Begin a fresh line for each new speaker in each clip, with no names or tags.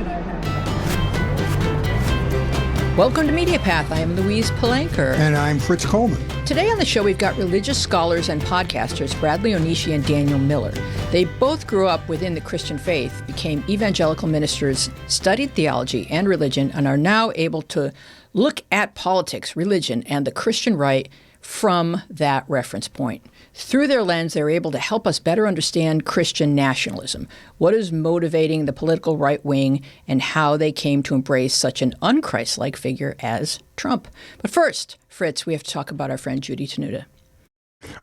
and I are having. Welcome to Media Path. I am Louise Palanker.
And I'm Fritz Coleman.
Today on the show, we've got religious scholars and podcasters Bradley Onishi and Daniel Miller. They both grew up within the Christian faith, became evangelical ministers, studied theology and religion, and are now able to look at politics, religion, and the Christian right from that reference point. Through their lens, they're able to help us better understand Christian nationalism, what is motivating the political right wing, and how they came to embrace such an un-Christ-like figure as Trump. But first, Fritz, we have to talk about our friend Judy Tenuta.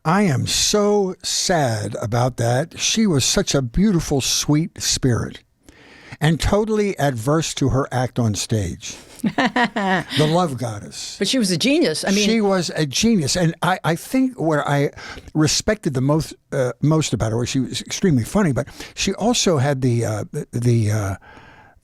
I am so sad about that. She was such a beautiful, sweet spirit and totally adverse to her act on stage. The love goddess.
But she was a genius.
She was a genius. And I think what I respected the most about her was she was extremely funny, but she also had the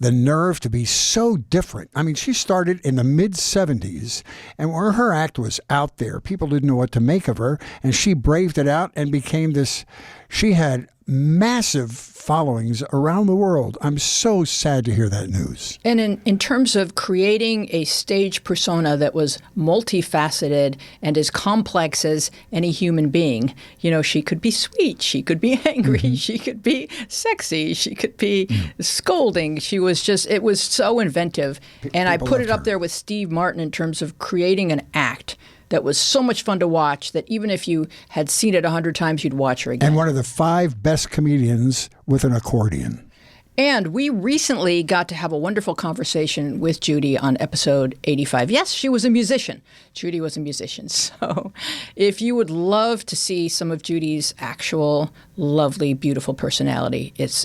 nerve to be so different. I mean, she started in the mid-'70s, and where her act was out there, people didn't know what to make of her, and she braved it out and became this. She had massive followings around the world. I'm so sad to hear that news.
And in terms of creating a stage persona that was multifaceted and as complex as any human being, you know, she could be sweet, she could be angry, she could be sexy, she could be scolding. She was just, it was so inventive. And I put it up there with Steve Martin in terms of creating an act that was so much fun to watch that even if you had seen it 100 times, you'd watch her again.
And one of the 5 best comedians with an accordion.
And we recently got to have a wonderful conversation with Judy on episode 85. Yes, she was a musician. Judy was a musician. So if you would love to see some of Judy's actual lovely, beautiful personality, it's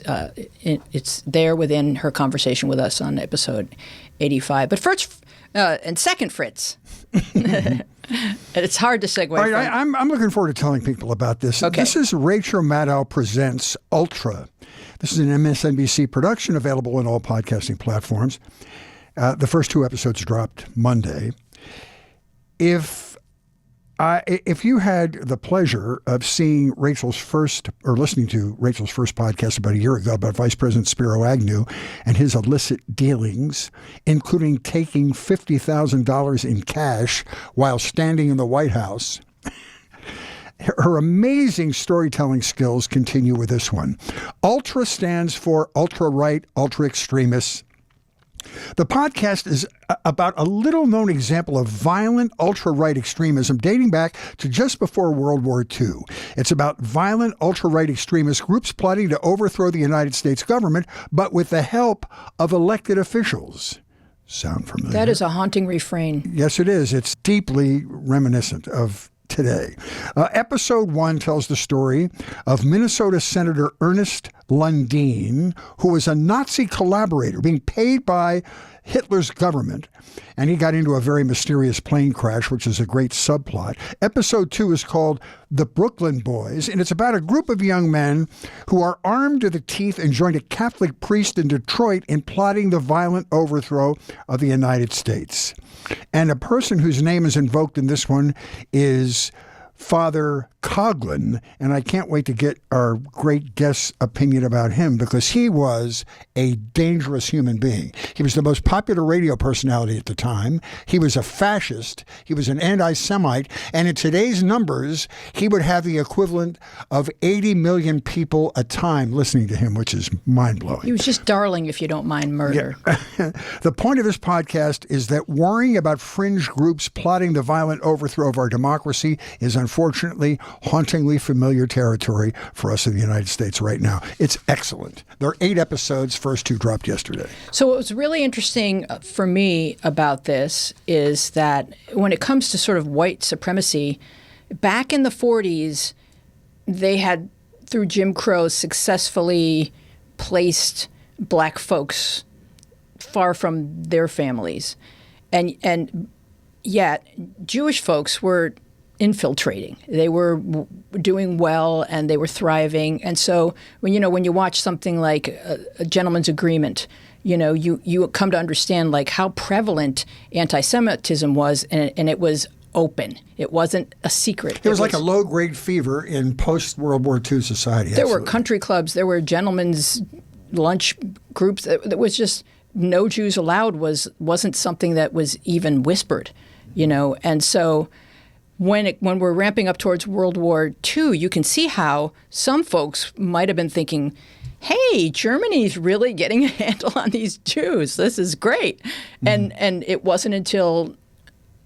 there within her conversation with us on episode 85. But first, and second, Fritz. It's hard to segue.
All right, I'm looking forward to telling people about this.
Okay.
This is Rachel Maddow Presents Ultra. This is an MSNBC production available on all podcasting platforms. The first 2 episodes dropped Monday. If you had the pleasure of seeing listening to Rachel's first podcast about a year ago about Vice President Spiro Agnew and his illicit dealings, including taking $50,000 in cash while standing in the White House, her amazing storytelling skills continue with this one. Ultra stands for ultra-right, ultra-extremists. The podcast is about a little-known example of violent ultra-right extremism dating back to just before World War II. It's about violent ultra-right extremist groups plotting to overthrow the United States government, but with the help of elected officials. Sound familiar?
That is a haunting refrain.
Yes, it is. It's deeply reminiscent of today. Episode 1 tells the story of Minnesota Senator Ernest Lundeen, who was a Nazi collaborator being paid by Hitler's government, and he got into a very mysterious plane crash, which is a great subplot. Episode 2 is called The Brooklyn Boys, and it's about a group of young men who are armed to the teeth and joined a Catholic priest in Detroit in plotting the violent overthrow of the United States. And a person whose name is invoked in this one is Father Coughlin, and I can't wait to get our great guest's opinion about him because he was a dangerous human being. He was the most popular radio personality at the time. He was a fascist. He was an anti-Semite. And in today's numbers, he would have the equivalent of 80 million people a time listening to him, which is mind-blowing.
He was just darling, if you don't mind murder.
Yeah. The point of this podcast is that worrying about fringe groups plotting the violent overthrow of our democracy is unfortunately hauntingly familiar territory for us in the United States right now. It's excellent. There are 8 episodes. First 2 dropped yesterday.
So what was really interesting for me about this is that when it comes to sort of white supremacy, back in the 40s, they had, through Jim Crow, successfully placed black folks far from their families. And yet Jewish folks were infiltrating. They were doing well and they were thriving. And so when you watch something like a Gentleman's Agreement, you come to understand like how prevalent anti-Semitism was, and it was open. It wasn't a secret.
It was like a low-grade fever in post-World War II society.
There were country clubs. There were gentlemen's lunch groups. It was just no Jews allowed wasn't something that was even whispered, And so when we're ramping up towards World War II, you can see how some folks might have been thinking, hey, Germany's really getting a handle on these Jews. This is great. And it wasn't until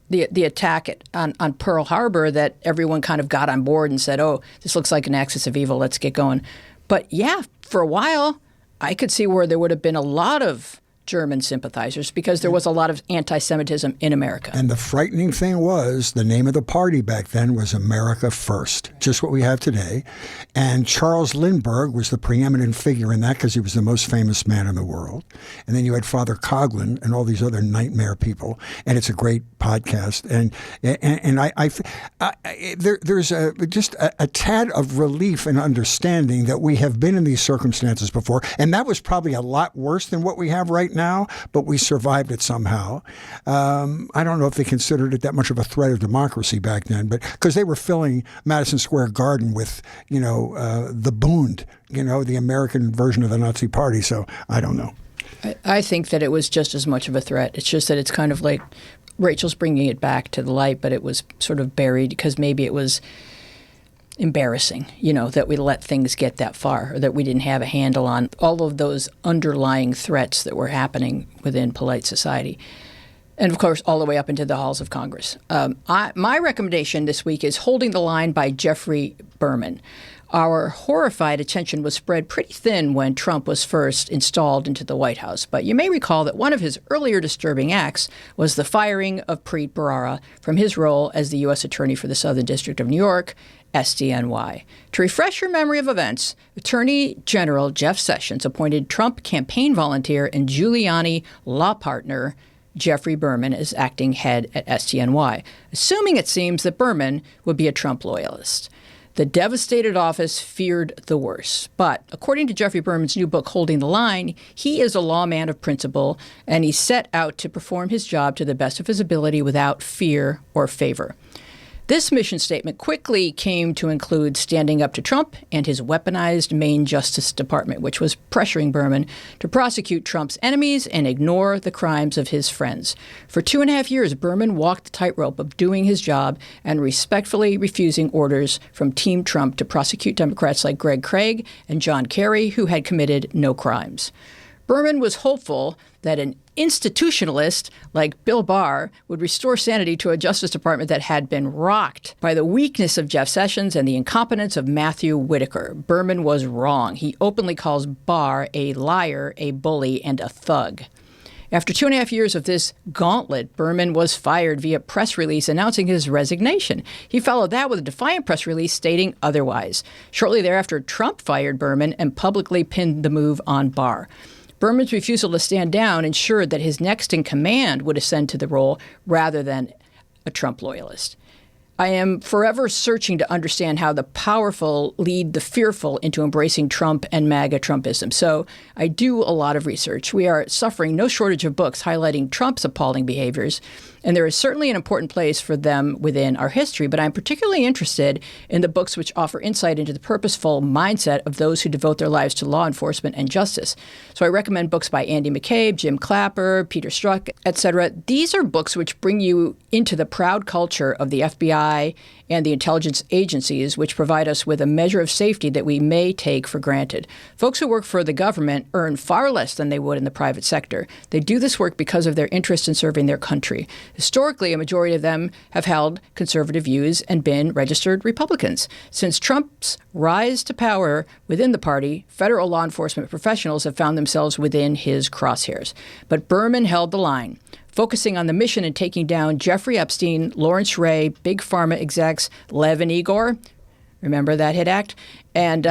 the attack on Pearl Harbor that everyone kind of got on board and said, oh, this looks like an axis of evil. Let's get going. But yeah, for a while, I could see where there would have been a lot of German sympathizers because there was a lot of anti-Semitism in America.
And the frightening thing was the name of the party back then was America First, just what we have today. And Charles Lindbergh was the preeminent figure in that because he was the most famous man in the world. And then you had Father Coughlin and all these other nightmare people. And it's a great podcast. And there's just a tad of relief and understanding that we have been in these circumstances before. And that was probably a lot worse than what we have right now, but we survived it somehow. I don't know if they considered it that much of a threat of democracy back then, but because they were filling Madison Square Garden with, the Bund, the American version of the Nazi Party. So I don't know.
I think that it was just as much of a threat. It's just that it's kind of like Rachel's bringing it back to the light, but it was sort of buried because maybe it was embarrassing, that we let things get that far or that we didn't have a handle on all of those underlying threats that were happening within polite society. And, of course, all the way up into the halls of Congress. My recommendation this week is Holding the Line by Jeffrey Berman. Our horrified attention was spread pretty thin when Trump was first installed into the White House. But you may recall that one of his earlier disturbing acts was the firing of Preet Bharara from his role as the U.S. Attorney for the Southern District of New York, SDNY. To refresh your memory of events, Attorney General Jeff Sessions appointed Trump campaign volunteer and Giuliani law partner Jeffrey Berman as acting head at SDNY, assuming it seems that Berman would be a Trump loyalist. The devastated office feared the worst. But according to Jeffrey Berman's new book, Holding the Line, he is a lawman of principle, and he set out to perform his job to the best of his ability without fear or favor. This mission statement quickly came to include standing up to Trump and his weaponized Maine Justice Department, which was pressuring Berman to prosecute Trump's enemies and ignore the crimes of his friends. For 2.5 years, Berman walked the tightrope of doing his job and respectfully refusing orders from Team Trump to prosecute Democrats like Greg Craig and John Kerry, who had committed no crimes. Berman was hopeful that an institutionalist like Bill Barr would restore sanity to a Justice Department that had been rocked by the weakness of Jeff Sessions and the incompetence of Matthew Whitaker. Berman was wrong. He openly calls Barr a liar, a bully, and a thug. After 2.5 years of this gauntlet, Berman was fired via press release announcing his resignation. He followed that with a defiant press release stating otherwise. Shortly thereafter, Trump fired Berman and publicly pinned the move on Barr. Berman's refusal to stand down ensured that his next in command would ascend to the role rather than a Trump loyalist. I am forever searching to understand how the powerful lead the fearful into embracing Trump and MAGA Trumpism. So I do a lot of research. We are suffering no shortage of books highlighting Trump's appalling behaviors, and there is certainly an important place for them within our history. But I'm particularly interested in the books which offer insight into the purposeful mindset of those who devote their lives to law enforcement and justice. So I recommend books by Andy McCabe, Jim Clapper, Peter Strzok, etc. These are books which bring you into the proud culture of the FBI and the intelligence agencies, which provide us with a measure of safety that we may take for granted. Folks who work for the government earn far less than they would in the private sector. They do this work because of their interest in serving their country. Historically, a majority of them have held conservative views and been registered Republicans. Since Trump's rise to power within the party, federal law enforcement professionals have found themselves within his crosshairs. But Berman held the line, focusing on the mission and taking down Jeffrey Epstein, Lawrence Ray, Big Pharma execs, Lev and Igor. Remember that hit act? And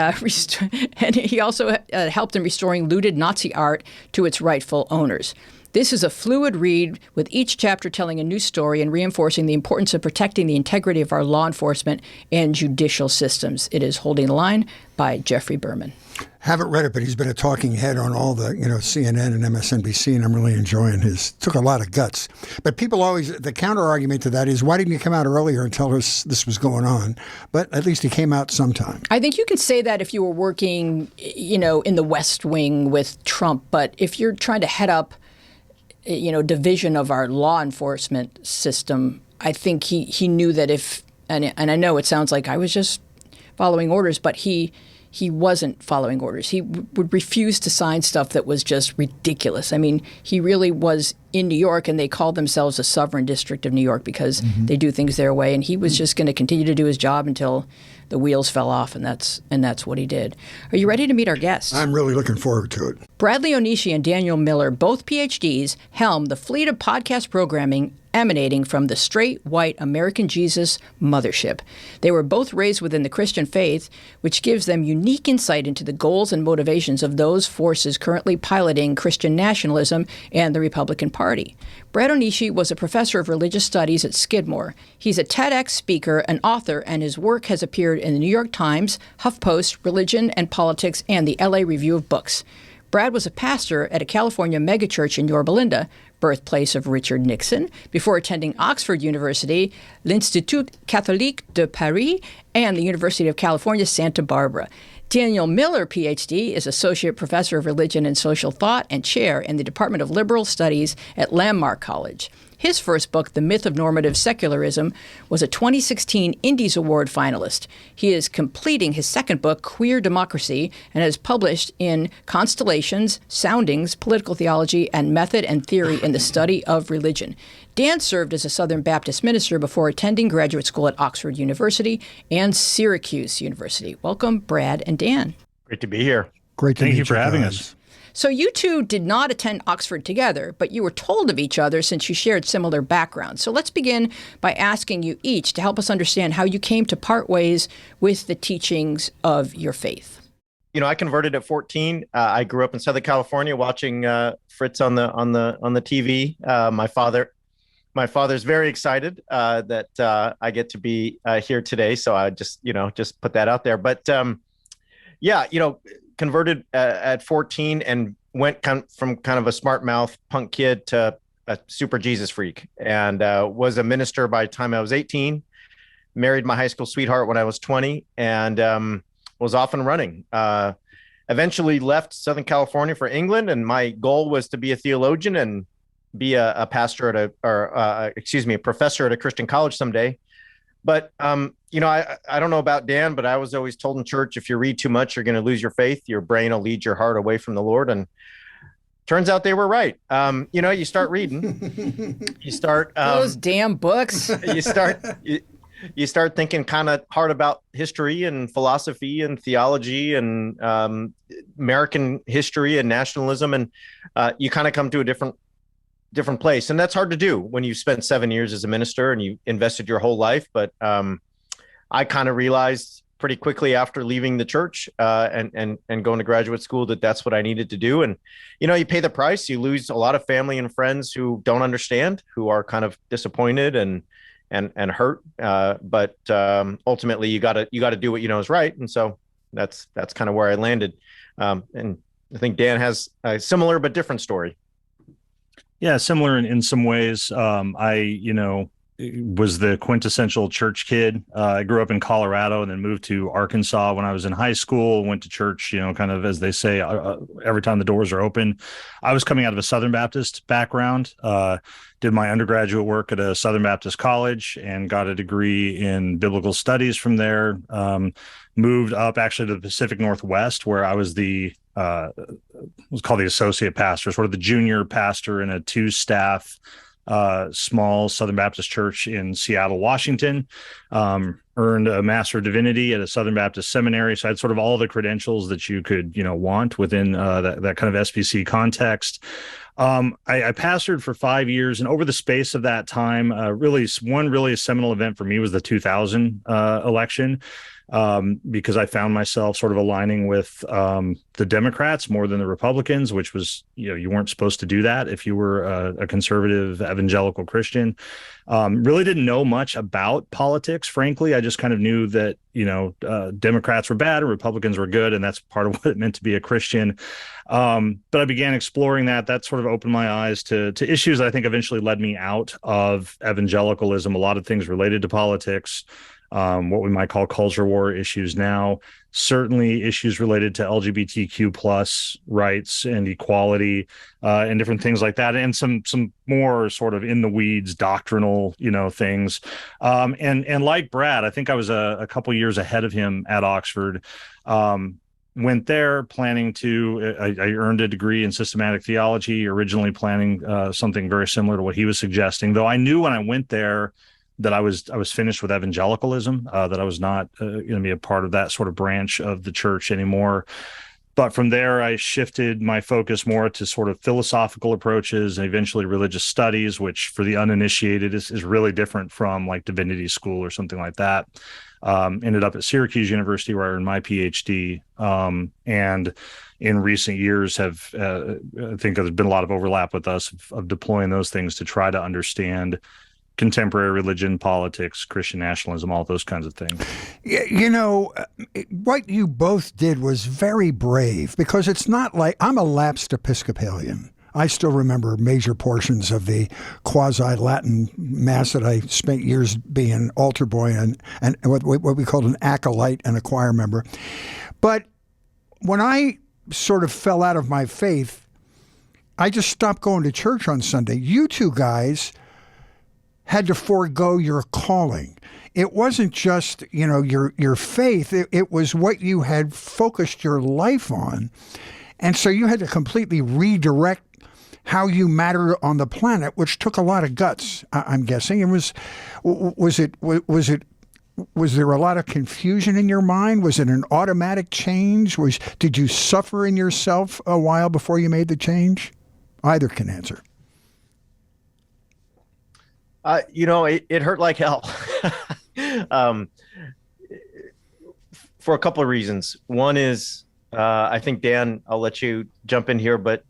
he also helped in restoring looted Nazi art to its rightful owners. This is a fluid read, with each chapter telling a new story and reinforcing the importance of protecting the integrity of our law enforcement and judicial systems. It is Holding the Line by Jeffrey Berman.
Haven't read it, but he's been a talking head on all the, CNN and MSNBC, and I'm really enjoying his. Took a lot of guts. But people always, the counter argument to that is, why didn't you come out earlier and tell us this was going on? But at least he came out sometime.
I think you can say that if you were working, in the West Wing with Trump. But if you're trying to head up division of our law enforcement system, I think he knew that and I know it sounds like I was just following orders, but he wasn't following orders. He would refuse to sign stuff that was just ridiculous. I mean, he really was in New York, and they called themselves a sovereign district of New York because they do things their way, and he was just going to continue to do his job until the wheels fell off, and that's what he did. Are you ready to meet our guests?
I'm really looking forward to it.
Bradley Onishi and Daniel Miller, both PhDs, helm the fleet of podcast programming emanating from the straight, white American Jesus mothership. They were both raised within the Christian faith, which gives them unique insight into the goals and motivations of those forces currently piloting Christian nationalism and the Republican Party. Brad Onishi was a professor of religious studies at Skidmore. He's a TEDx speaker and author, and his work has appeared in the New York Times, HuffPost, Religion and Politics, and the LA Review of Books. Brad was a pastor at a California megachurch in Yorba Linda, birthplace of Richard Nixon, before attending Oxford University, l'Institut Catholique de Paris, and the University of California, Santa Barbara. Daniel Miller, PhD, is Associate Professor of Religion and Social Thought and Chair in the Department of Liberal Studies at Landmark College. His first book, The Myth of Normative Secularism, was a 2016 Indies Award finalist. He is completing his second book, Queer Democracy, and has published in Constellations, Soundings, Political Theology, and Method and Theory in the Study of Religion. Dan served as a Southern Baptist minister before attending graduate school at Oxford University and Syracuse University. Welcome, Brad and Dan.
Great to be here.
Great to meet you.
Thank you for having us.
So you two did not attend Oxford together, but you were told of each other since you shared similar backgrounds. So let's begin by asking you each to help us understand how you came to part ways with the teachings of your faith.
I converted at 14. I grew up in Southern California watching Fritz on the TV. My father's very excited that I get to be here today. So I just put that out there. But converted at 14 and went from kind of a smart mouth punk kid to a super Jesus freak, and was a minister by the time I was 18, married my high school sweetheart when I was 20, and was off and running. Eventually left Southern California for England, and my goal was to be a theologian and be a pastor at a professor at a Christian college someday. But, I don't know about Dan, but I was always told in church, if you read too much, you're going to lose your faith. Your brain will lead your heart away from the Lord. And turns out they were right. You start reading, you start
those damn books.
you start thinking kind of hard about history and philosophy and theology and American history and nationalism. And you kind of come to a different place. And that's hard to do when you spent 7 years as a minister and you invested your whole life. But I kind of realized pretty quickly after leaving the church and going to graduate school that that's what I needed to do. And, you pay the price. You lose a lot of family and friends who don't understand, who are kind of disappointed and hurt. But ultimately you got to do what you know is right. And so that's kind of where I landed. And I think Dan has a similar but different story.
Yeah, similar in some ways. I was the quintessential church kid. I grew up in Colorado and then moved to Arkansas when I was in high school, went to church, kind of, as they say, every time the doors are open. I was coming out of a Southern Baptist background, did my undergraduate work at a Southern Baptist college and got a degree in biblical studies from there. Moved up actually to the Pacific Northwest, where I was was called the associate pastor, sort of the junior pastor in a 2-staff small Southern Baptist church in Seattle, Washington. Earned a Master of Divinity at a Southern Baptist seminary. So I had sort of all the credentials that you could, want within that kind of SBC context. I pastored for 5 years, and over the space of that time, really a seminal event for me was the 2000 election. Because I found myself sort of aligning with the Democrats more than the Republicans, which was, you weren't supposed to do that if you were a conservative evangelical Christian. Really didn't know much about politics, frankly. I just kind of knew that, Democrats were bad and Republicans were good, and that's part of what it meant to be a Christian. But I began exploring that. That sort of opened my eyes to issues that I think eventually led me out of evangelicalism, a lot of things related to politics. what we might call culture war issues now, certainly issues related to LGBTQ plus rights and equality, and different things like that, and some more sort of in the weeds doctrinal, things. And like Brad, I think I was a couple years ahead of him at Oxford. Went there planning to, I earned a degree in systematic theology, originally planning something very similar to what he was suggesting, though I knew when I went there that I was finished with evangelicalism, that I was not going to be a part of that sort of branch of the church anymore. But from there, I shifted my focus more to sort of philosophical approaches and eventually religious studies, which for the uninitiated is really different from like divinity school or something like that. Ended up at Syracuse University where I earned my PhD. And in recent years I think there's been a lot of overlap with us of deploying those things to try to understand contemporary religion, politics, Christian nationalism, all those kinds of things.
What you both did was very brave, because it's not like I'm a lapsed Episcopalian. I still remember major portions of the quasi-Latin Mass that I spent years being an altar boy and what we called an acolyte and a choir member. But when I sort of fell out of my faith, I just stopped going to church on Sunday. You two guys had to forego your calling. It wasn't just, your faith. It was what you had focused your life on. And so you had to completely redirect how you mattered on the planet, which took a lot of guts, I'm guessing. And was there a lot of confusion in your mind? Was it an automatic change? Did you suffer in yourself a while before you made the change? Either can answer.
It hurt like hell. For a couple of reasons. One is, I think, Dan, I'll let you jump in here, but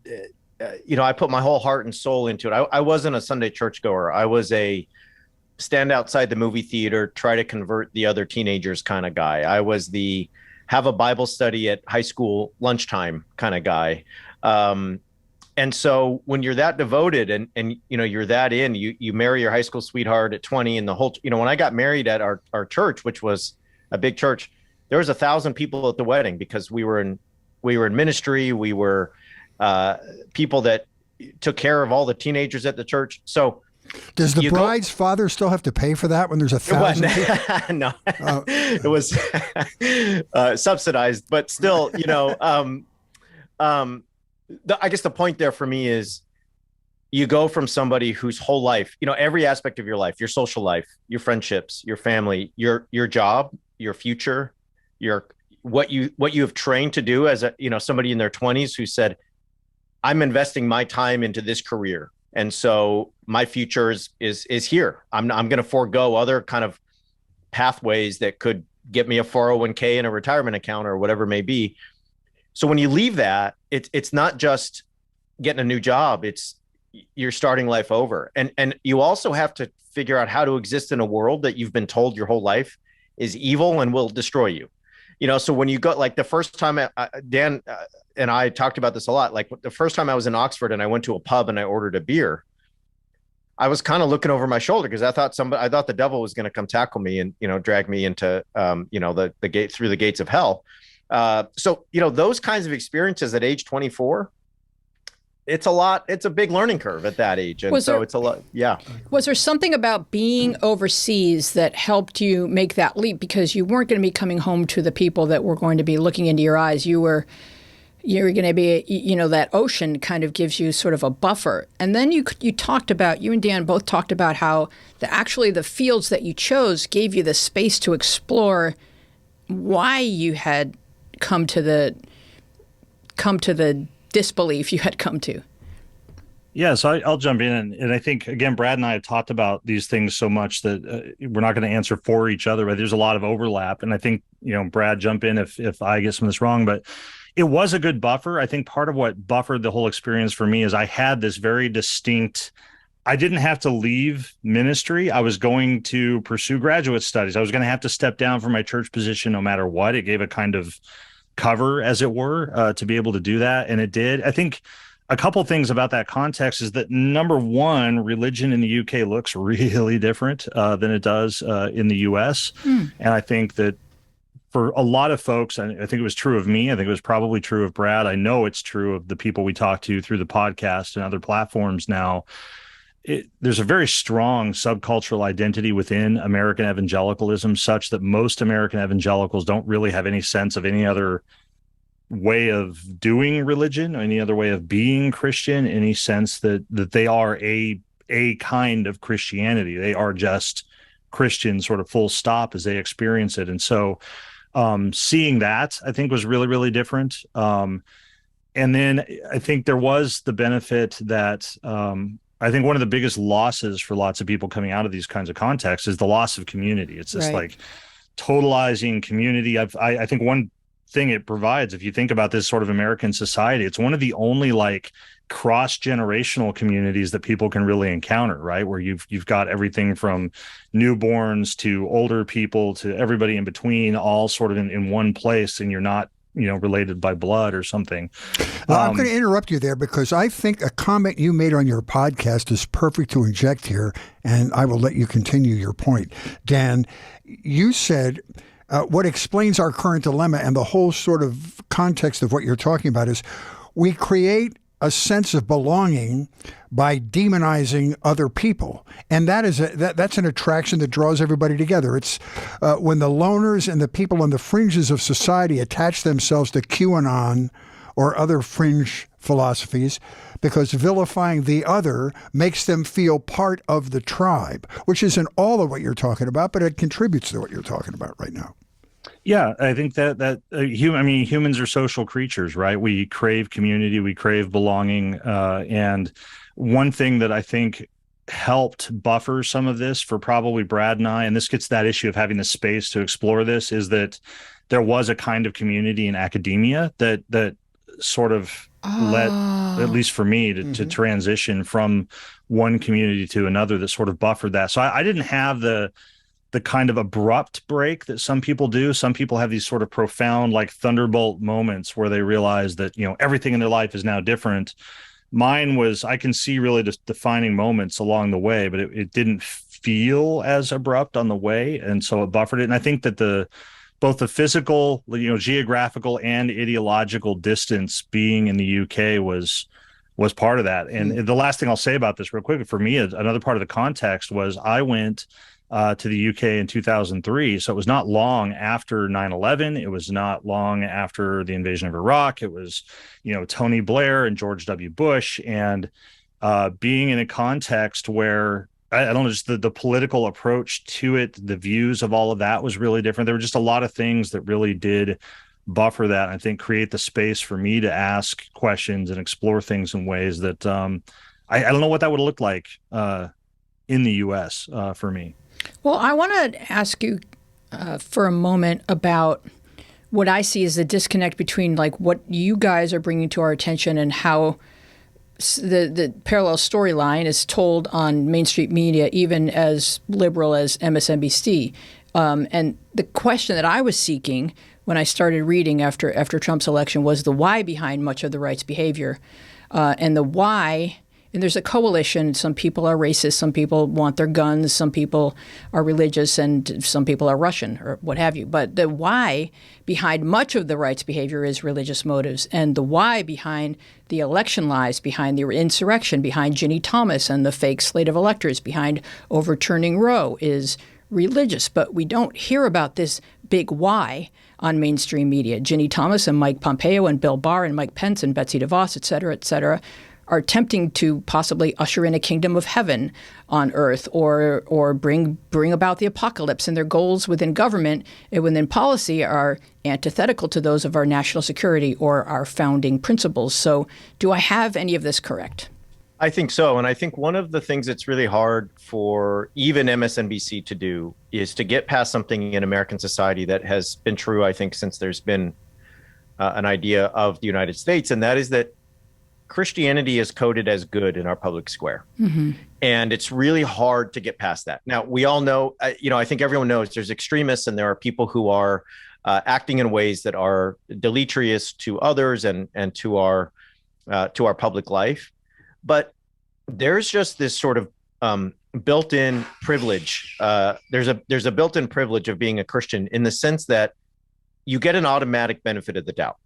I put my whole heart and soul into it. I wasn't a Sunday churchgoer. I was a stand outside the movie theater, try to convert the other teenagers kind of guy. I was the have a Bible study at high school lunchtime kind of guy. And so when you're that devoted and you're that in, you marry your high school sweetheart at 20, and the whole, when I got married at our church, which was a big church, there was 1,000 people at the wedding because we were in ministry. We were people that took care of all the teenagers at the church. So
does the bride's father still have to pay for that when there's 1,000 people?
No, it was subsidized, but still, I guess the point there for me is you go from somebody whose whole life, every aspect of your life, your social life, your friendships, your family, your job, your future, what you have trained to do as somebody in their 20s who said, I'm investing my time into this career. And so my future is here. I'm going to forego other kind of pathways that could get me a 401k and a retirement account or whatever it may be. So when you leave that, it's not just getting a new job, it's you're starting life over. And you also have to figure out how to exist in a world that you've been told your whole life is evil and will destroy you. So when you go, like the first time, Dan and I talked about this a lot, like the first time I was in Oxford and I went to a pub and I ordered a beer, I was kind of looking over my shoulder because I thought the devil was going to come tackle me and, drag me into, the gate through the gates of hell. So, those kinds of experiences at age 24, it's a big learning curve at that age. And it's a lot. Yeah.
Was there something about being overseas that helped you make that leap? Because you weren't going to be coming home to the people that were going to be looking into your eyes. You were going to be, that ocean kind of gives you sort of a buffer. And then you and Dan both talked about how the fields that you chose gave you the space to explore why you had come to the disbelief you had come to.
Yeah, so I'll jump in. And I think, again, Brad and I have talked about these things so much that we're not going to answer for each other, but there's a lot of overlap. And I think, Brad, jump in if I get some of this wrong, but it was a good buffer. I think part of what buffered the whole experience for me is I had this very distinct, I didn't have to leave ministry. I was going to pursue graduate studies. I was going to have to step down from my church position no matter what. It gave a kind of cover, as it were, to be able to do that. And it did. I think a couple things about that context is that, number one, religion in the UK looks really different than it does in the US. And I think that for a lot of folks, and I think it was true of me, I think it was probably true of Brad, I know it's true of the people we talk to through the podcast and other platforms now, there's a very strong subcultural identity within American evangelicalism, such that most American evangelicals don't really have any sense of any other way of doing religion, or any other way of being Christian, any sense that they are a kind of Christianity. They are just Christian, sort of full stop, as they experience it. And so seeing that, I think, was really, really different. And then I think there was the benefit that I think one of the biggest losses for lots of people coming out of these kinds of contexts is the loss of community. It's this like totalizing community. I think one thing it provides, if you think about this sort of American society, it's one of the only like cross-generational communities that people can really encounter, right? Where you've got everything from newborns to older people to everybody in between, all sort of in one place, and you're not, related by blood or something.
Well, I'm going to interrupt you there because I think a comment you made on your podcast is perfect to inject here, and I will let you continue your point. Dan, you said what explains our current dilemma and the whole sort of context of what you're talking about is we create a sense of belonging by demonizing other people. And that's an attraction that draws everybody together. It's when the loners and the people on the fringes of society attach themselves to QAnon or other fringe philosophies, because vilifying the other makes them feel part of the tribe, which isn't all of what you're talking about, but it contributes to what you're talking about right now.
Yeah, I think that humans are social creatures, right? We crave community, we crave belonging. And one thing that I think helped buffer some of this for probably Brad and I, and this gets that issue of having the space to explore this, is that there was a kind of community in academia that sort of led, at least for me, to transition from one community to another, that sort of buffered that. So I didn't have the kind of abrupt break that some people do. Some people have these sort of profound, like thunderbolt moments where they realize that, everything in their life is now different. Mine was, I can see really just defining moments along the way, but it didn't feel as abrupt on the way. And so it buffered it. And I think that both the physical, geographical and ideological distance being in the UK was part of that. And the last thing I'll say about this real quick, for me, another part of the context was I went to the UK in 2003. So it was not long after 9/11. It was not long after the invasion of Iraq. It was, Tony Blair and George W. Bush, and being in a context where, I don't know, just the political approach to it, the views of all of that was really different. There were just a lot of things that really did buffer that, and I think create the space for me to ask questions and explore things in ways that I don't know what that would look like in the US for me.
Well, I want to ask you for a moment about what I see as the disconnect between like what you guys are bringing to our attention and how the parallel storyline is told on mainstream media, even as liberal as MSNBC. And the question that I was seeking when I started reading after Trump's election was the why behind much of the right's behavior, and the why. And there's a coalition. Some people are racist. Some people want their guns. Some people are religious, and some people are Russian or what have you. But the why behind much of the right's behavior is religious motives. And the why behind the election lies, behind the insurrection, behind Ginny Thomas and the fake slate of electors, behind overturning Roe is religious. But we don't hear about this big why on mainstream media. Ginny Thomas and Mike Pompeo and Bill Barr and Mike Pence and Betsy DeVos, et cetera, are attempting to possibly usher in a kingdom of heaven on earth, or bring about the apocalypse. And their goals within government and within policy are antithetical to those of our national security or our founding principles. So do I have any of this correct?
I think so. And I think one of the things that's really hard for even MSNBC to do is to get past something in American society that has been true, I think, since there's been an idea of the United States. And that is that Christianity is coded as good in our public square. Mm-hmm. And it's really hard to get past that. Now, we all know, I think everyone knows there's extremists and there are people who are acting in ways that are deleterious to others and to our to our public life. But there's just this sort of built-in privilege. There's a built-in privilege of being a Christian in the sense that you get an automatic benefit of the doubt.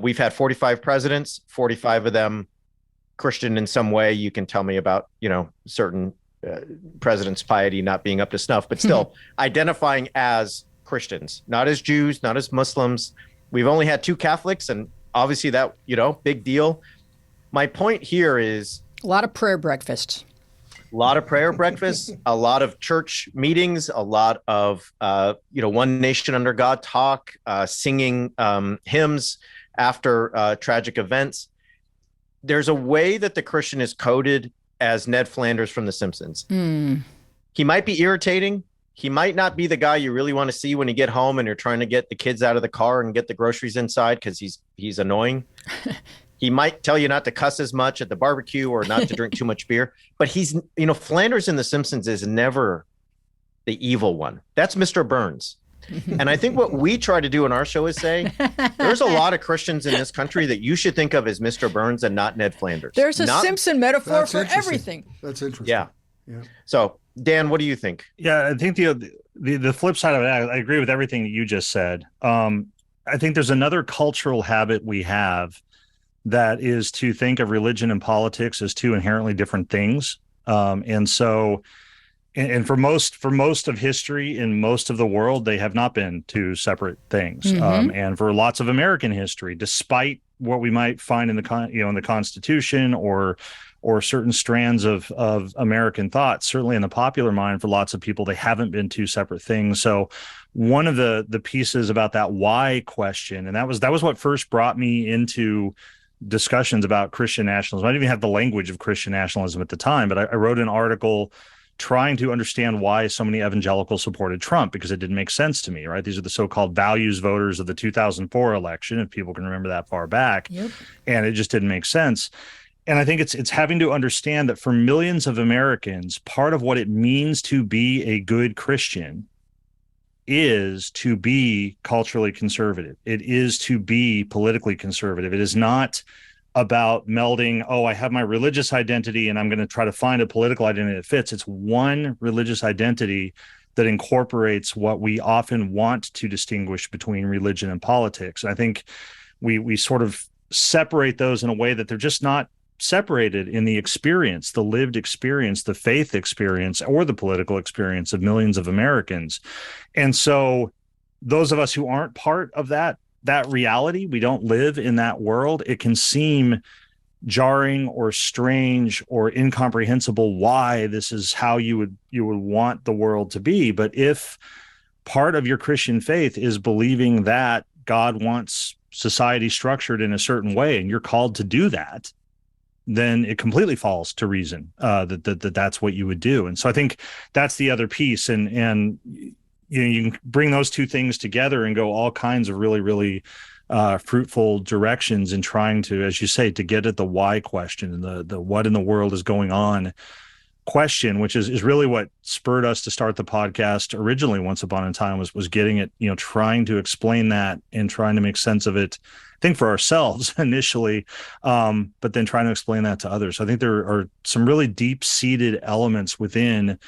We've had 45 presidents, 45 of them Christian in some way. You can tell me about, certain presidents' piety not being up to snuff, but still identifying as Christians, not as Jews, not as Muslims. We've only had 2 Catholics, and obviously that, big deal. My point here is
a lot of prayer breakfasts.
A lot of prayer breakfasts, a lot of church meetings, a lot of, One Nation Under God talk, singing hymns after tragic events. There's a way that the Christian is coded as Ned Flanders from The Simpsons. He might be irritating. He might not be the guy you really want to see when you get home and you're trying to get the kids out of the car and get the groceries inside because he's annoying. He might tell you not to cuss as much at the barbecue or not to drink too much beer. But he's, Flanders in The Simpsons is never the evil one. That's Mr. Burns. And I think what we try to do in our show is say, there's a lot of Christians in this country that you should think of as Mr. Burns and not Ned Flanders.
There's a Simpson metaphor for everything.
That's interesting.
Yeah. So, Dan, what do you think?
Yeah, I think the flip side of it, I agree with everything that you just said. I think there's another cultural habit we have that is to think of religion and politics as 2 inherently different things. And for most of history in most of the world, they have not been 2 separate things. And for lots of American history, despite what we might find in the Constitution or certain strands of American thought, certainly in the popular mind, for lots of people, they haven't been 2 separate things. So one of the pieces about that why question, and that was what first brought me into discussions about Christian nationalism. I didn't even have the language of Christian nationalism at the time, but I wrote an article trying to understand why so many evangelicals supported Trump, because it didn't make sense to me, right? These are the so-called values voters of the 2004 election, if people can remember that far back.
Yep. And
it just didn't make sense. And I think it's having to understand that for millions of Americans, part of what it means to be a good Christian is to be culturally conservative. It is to be politically conservative. It is not about melding, I have my religious identity and I'm going to try to find a political identity that fits. It's one religious identity that incorporates what we often want to distinguish between religion and politics. And I think we sort of separate those in a way that they're just not separated in the experience, the lived experience, the faith experience, or the political experience of millions of Americans. And so those of us who aren't part of that reality, we don't live in that world, it can seem jarring or strange or incomprehensible why this is how you would want the world to be. But if part of your Christian faith is believing that God wants society structured in a certain way and you're called to do that, then it completely falls to reason that's what you would do. And so I think that's the other piece. And you can bring those 2 things together and go all kinds of really, really fruitful directions in trying to, as you say, to get at the why question and the what in the world is going on question, which is really what spurred us to start the podcast originally. Once upon a time was getting it, trying to explain that and trying to make sense of it, I think for ourselves initially, but then trying to explain that to others. I think there are some really deep-seated elements within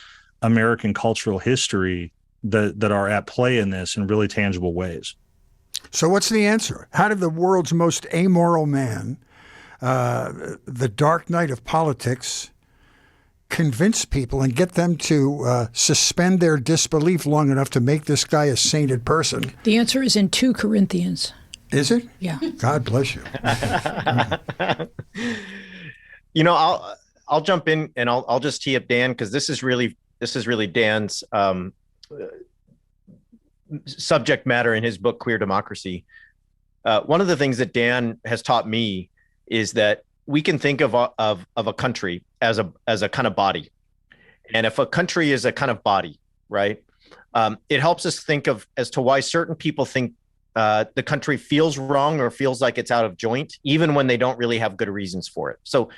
American cultural history that are at play in this in really tangible ways.
So what's the answer? How did the world's most amoral man, the dark night of politics, convince people and get them to suspend their disbelief long enough to make this guy a sainted person?
The answer is in 2 Corinthians.
Is it?
Yeah.
God bless you.
I'll jump in and I'll just tee up Dan, because this is really Dan's subject matter in his book, Queer Democracy. One of the things that Dan has taught me is that we can think of a country as a kind of body. And if a country is a kind of body, right, it helps us think of as to why certain people think the country feels wrong or feels like it's out of joint, even when they don't really have good reasons for it. So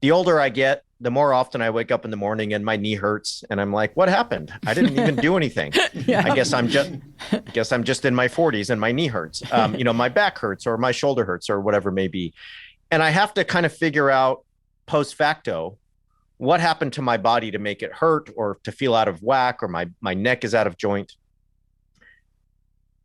the older I get, the more often I wake up in the morning and my knee hurts and I'm like, what happened? I didn't even do anything.
Yeah.
I guess I'm just in my 40s and my knee hurts. My back hurts or my shoulder hurts or whatever it may be. And I have to kind of figure out post facto what happened to my body to make it hurt or to feel out of whack, or my neck is out of joint.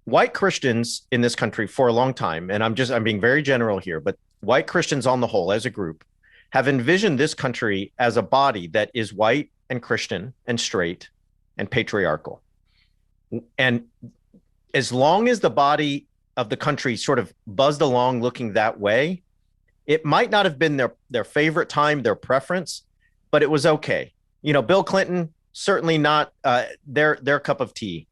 White Christians in this country for a long time, and I'm being very general here, but white Christians on the whole as a group have envisioned this country as a body that is white and Christian and straight and patriarchal. And as long as the body of the country sort of buzzed along looking that way, it might not have been their favorite time, their preference, but it was okay. You know, Bill Clinton, certainly not their cup of tea.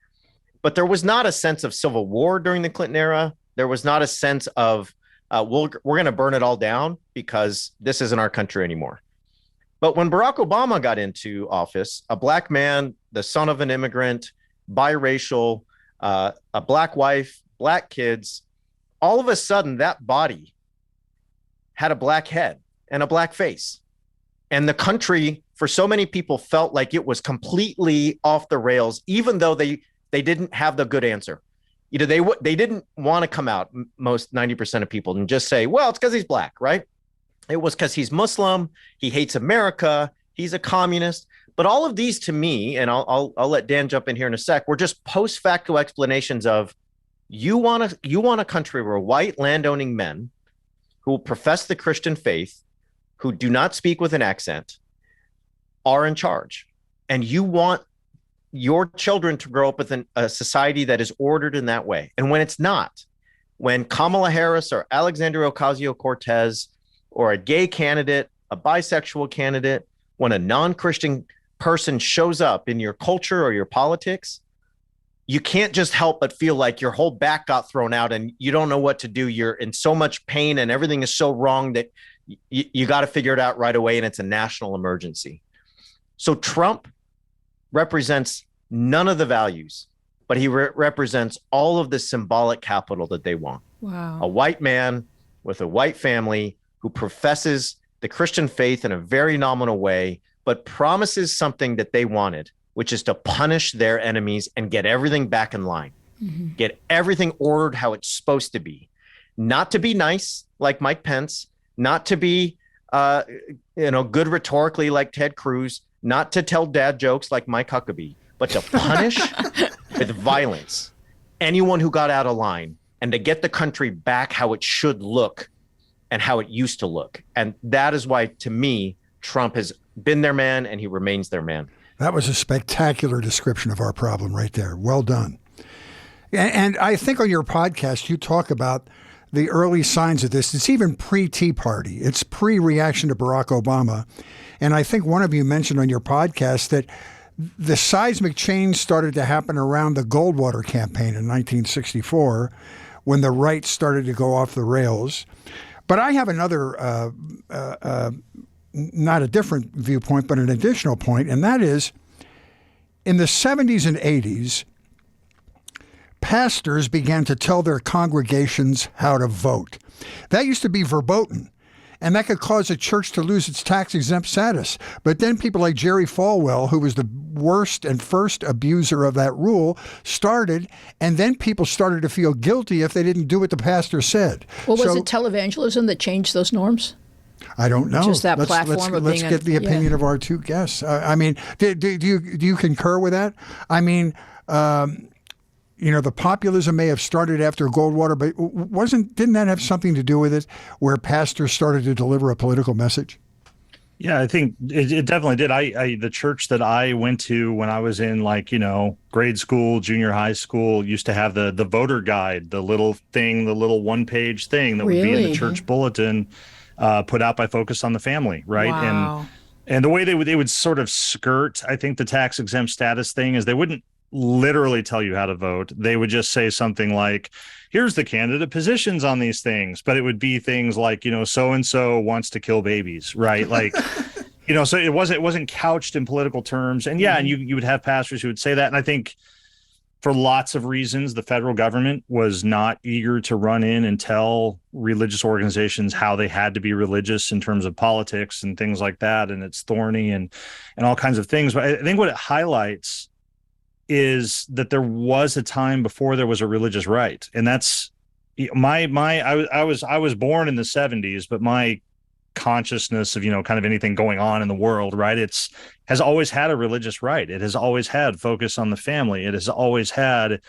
But there was not a sense of civil war during the Clinton era. There was not a sense of, we're going to burn it all down because this isn't our country anymore. But when Barack Obama got into office, a black man, the son of an immigrant, biracial, a black wife, black kids, all of a sudden that body had a black head and a black face. And the country, for so many people, felt like it was completely off the rails, even though they didn't have the good answer. You know, they didn't want to come out, most 90% of people, and just say, well, it's because he's black, right? It was because he's Muslim, he hates America, he's a communist. But all of these, to me, and I'll let Dan jump in here in a sec, were just post facto explanations of you want a country where white landowning men who profess the Christian faith, who do not speak with an accent, are in charge. And you want your children to grow up within a society that is ordered in that way. And when it's not, when Kamala Harris or Alexandria Ocasio-Cortez or a gay candidate, a bisexual candidate, when a non-Christian person shows up in your culture or your politics, you can't just help but feel like your whole back got thrown out and you don't know what to do. You're in so much pain and everything is so wrong that you got to figure it out right away. And it's a national emergency. So Trump represents none of the values, but he represents all of the symbolic capital that they want.
Wow.
A white man with a white family who professes the Christian faith in a very nominal way, but promises something that they wanted, which is to punish their enemies and get everything back in line, get everything ordered how it's supposed to be. Not to be nice like Mike Pence, not to be good rhetorically like Ted Cruz, not to tell dad jokes like Mike Huckabee, but to punish with violence anyone who got out of line and to get the country back how it should look and how it used to look. And that is why, to me, Trump has been their man and he remains their man.
That was a spectacular description of our problem right there. Well done. And I think on your podcast, you talk about the early signs of this. It's even pre-Tea Party. It's pre-reaction to Barack Obama. And I think one of you mentioned on your podcast that the seismic change started to happen around the Goldwater campaign in 1964 when the right started to go off the rails. But I have another, not a different viewpoint, but an additional point, and that is in the 70s and 80s, pastors began to tell their congregations how to vote. That used to be verboten, and that could cause a church to lose its tax-exempt status. But then people like Jerry Falwell, who was the worst and first abuser of that rule, started, and then people started to feel guilty if they didn't do what the pastor said.
Well, was it televangelism that changed those norms?
I don't know.
Just that platform of
let's
being
get the opinion of our two guests. I mean, do you concur with that? I mean, the populism may have started after Goldwater, but didn't that have something to do with it, where pastors started to deliver a political message?
Yeah, I think it definitely did. The church that I went to when I was in grade school, junior high school, used to have the voter guide, the little one-page thing that would be in the church bulletin, put out by Focus on the Family, right?
Wow.
And the way they would sort of skirt, I think, the tax exempt status thing is they wouldn't literally tell you how to vote. They would just say something like, here's the candidate positions on these things, but it would be things like, so-and-so wants to kill babies, right? Like, so it wasn't couched in political terms. And yeah, and you would have pastors who would say that. And I think for lots of reasons, the federal government was not eager to run in and tell religious organizations how they had to be religious in terms of politics and things like that. And it's thorny and all kinds of things. But I think what it highlights is that there was a time before there was a religious right. And that's, I was born in the 70s, but my consciousness of, kind of anything going on in the world, right, has always had a religious right. It has always had focus on the family. It has always had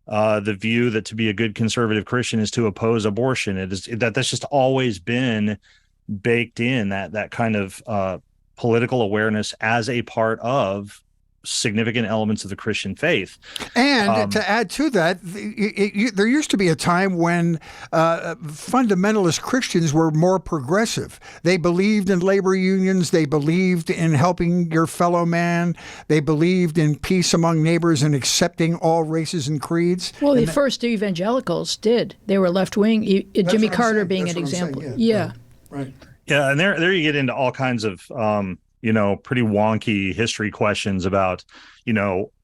the view that to be a good conservative Christian is to oppose abortion. That's just always been baked in, that kind of political awareness as a part of significant elements of the Christian faith.
And to add to that, there used to be a time when fundamentalist Christians were more progressive. They believed in labor unions. They believed in helping your fellow man. They believed in peace among neighbors and accepting all races and creeds.
Well, the first evangelicals did. They were left-wing, Jimmy Carter being an example. Yeah.
Right.
Yeah, and there you get into all kinds of pretty wonky history questions about,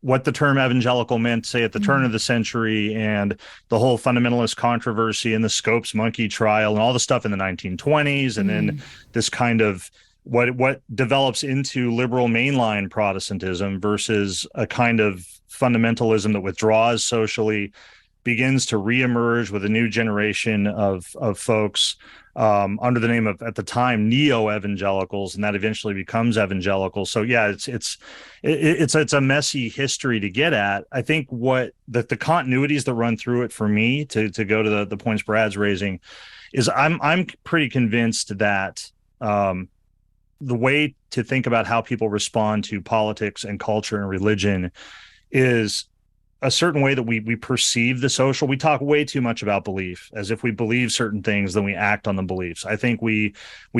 what the term evangelical meant, say, at the turn of the century, and the whole fundamentalist controversy and the Scopes monkey trial and all the stuff in the 1920s. And then this kind of what develops into liberal mainline Protestantism versus a kind of fundamentalism that withdraws socially, begins to reemerge with a new generation of folks under the name of, at the time, neo-evangelicals, and that eventually becomes evangelical. So yeah, it's a messy history to get at. I think what the continuities that run through it for me, to go to the points Brad's raising, is I'm pretty convinced that the way to think about how people respond to politics and culture and religion is a certain way that we perceive the social. We talk way too much about belief, as if we believe certain things, then we act on the beliefs. I think we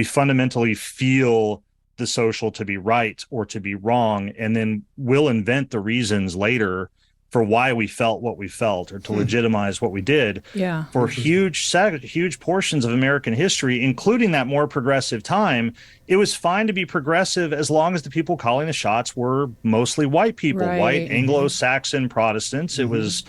fundamentally feel the social to be right or to be wrong, and then we'll invent the reasons later for why we felt what we felt, or to legitimize what we did.
Yeah.
For huge portions of American history, including that more progressive time, it was fine to be progressive as long as the people calling the shots were mostly white people,
right.
White Anglo-Saxon Protestants. It was,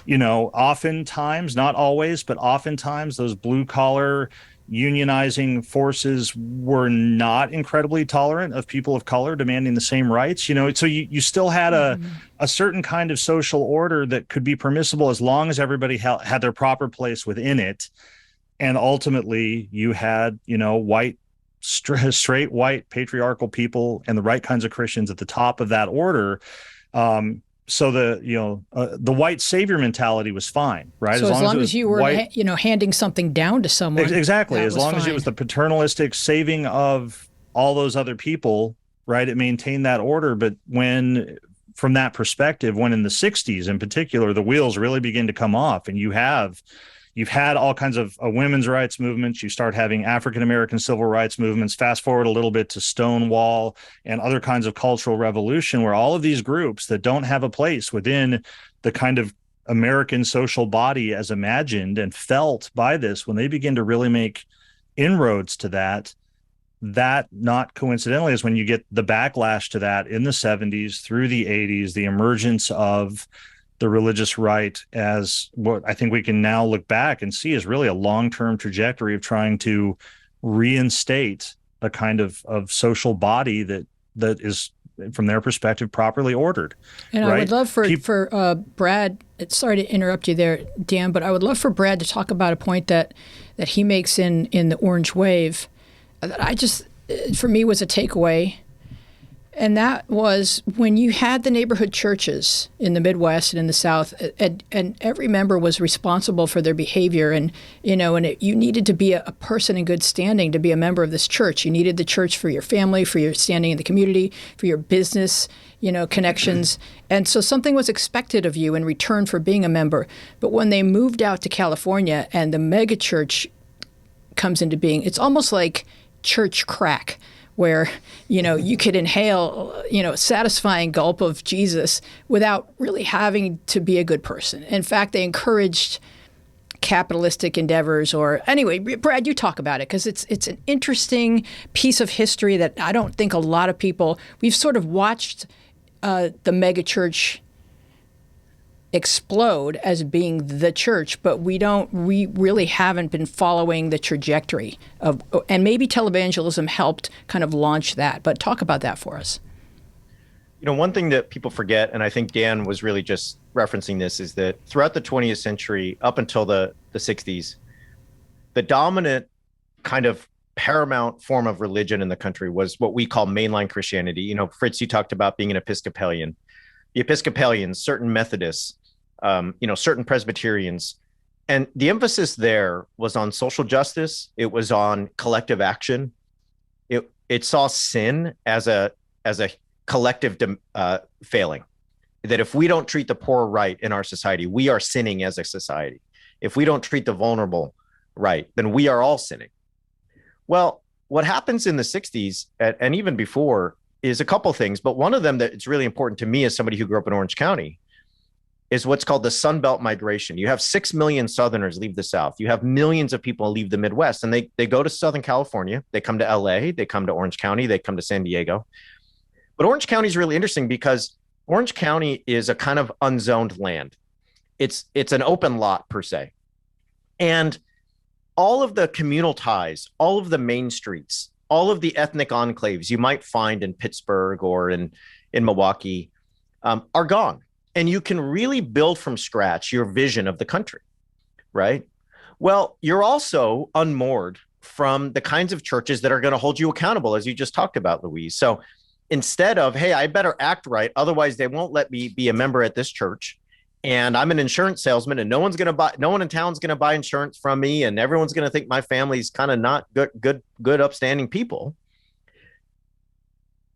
oftentimes, not always, but oftentimes those blue-collar unionizing forces were not incredibly tolerant of people of color demanding the same rights. So you still had a certain kind of social order that could be permissible as long as everybody had their proper place within it. And ultimately you had, straight white patriarchal people and the right kinds of Christians at the top of that order. So the white savior mentality was fine, right?
So as long as you were, handing something down to someone.
Exactly. As long
fine.
as it was the paternalistic saving of all those other people, right? It maintained that order. But from that perspective, when in the 60s in particular, the wheels really begin to come off, and you've had all kinds of women's rights movements. You start having African-American civil rights movements. Fast forward a little bit to Stonewall and other kinds of cultural revolution, where all of these groups that don't have a place within the kind of American social body as imagined and felt by this, when they begin to really make inroads to that, not coincidentally is when you get the backlash to that in the 70s through the 80s, the emergence of the religious right as what I think we can now look back and see is really a long-term trajectory of trying to reinstate a kind of social body that is, from their perspective, properly ordered.
And
right?
I would love for Brad, sorry to interrupt you there, Dan, but I would love for Brad to talk about a point that he makes in the Orange Wave that for me was a takeaway. And that was when you had the neighborhood churches in the Midwest and in the South, and every member was responsible for their behavior. And, you needed to be a person in good standing to be a member of this church. You needed the church for your family, for your standing in the community, for your business, connections. And so something was expected of you in return for being a member. But when they moved out to California and the megachurch comes into being, it's almost like church crack, where, you could inhale, a satisfying gulp of Jesus without really having to be a good person. In fact, they encouraged capitalistic endeavors anyway, Brad, you talk about it, because it's an interesting piece of history that I don't think a lot of people, we've sort of watched the megachurch explode as being the church, but we really haven't been following the trajectory of, and maybe televangelism helped kind of launch that. But talk about that for us.
One thing that people forget, and I think Dan was really just referencing this, is that throughout the 20th century, up until the the 60s, the dominant kind of paramount form of religion in the country was what we call mainline Christianity. You know, Fritz, you talked about being an Episcopalian. The Episcopalians, certain Methodists, certain Presbyterians. And the emphasis there was on social justice. It was on collective action. It saw sin as a collective failing. That if we don't treat the poor right in our society, we are sinning as a society. If we don't treat the vulnerable right, then we are all sinning. Well, what happens in the 60s and even before is a couple things, but one of them that it's really important to me as somebody who grew up in Orange County is what's called the Sun Belt migration. You have 6 million Southerners leave the South. You have millions of people leave the Midwest, and they go to Southern California. They come to LA, they come to Orange County, they come to San Diego. But Orange County is really interesting because Orange County is a kind of unzoned land. It's an open lot per se. And all of the communal ties, all of the main streets, all of the ethnic enclaves you might find in Pittsburgh or in Milwaukee are gone. And you can really build from scratch your vision of the country, right? Well, you're also unmoored from the kinds of churches that are going to hold you accountable, as you just talked about, Louise. So instead of, hey, I better act right, otherwise they won't let me be a member at this church, and I'm an insurance salesman, and no one in town's going to buy insurance from me, and everyone's going to think my family's kind of not good, upstanding people.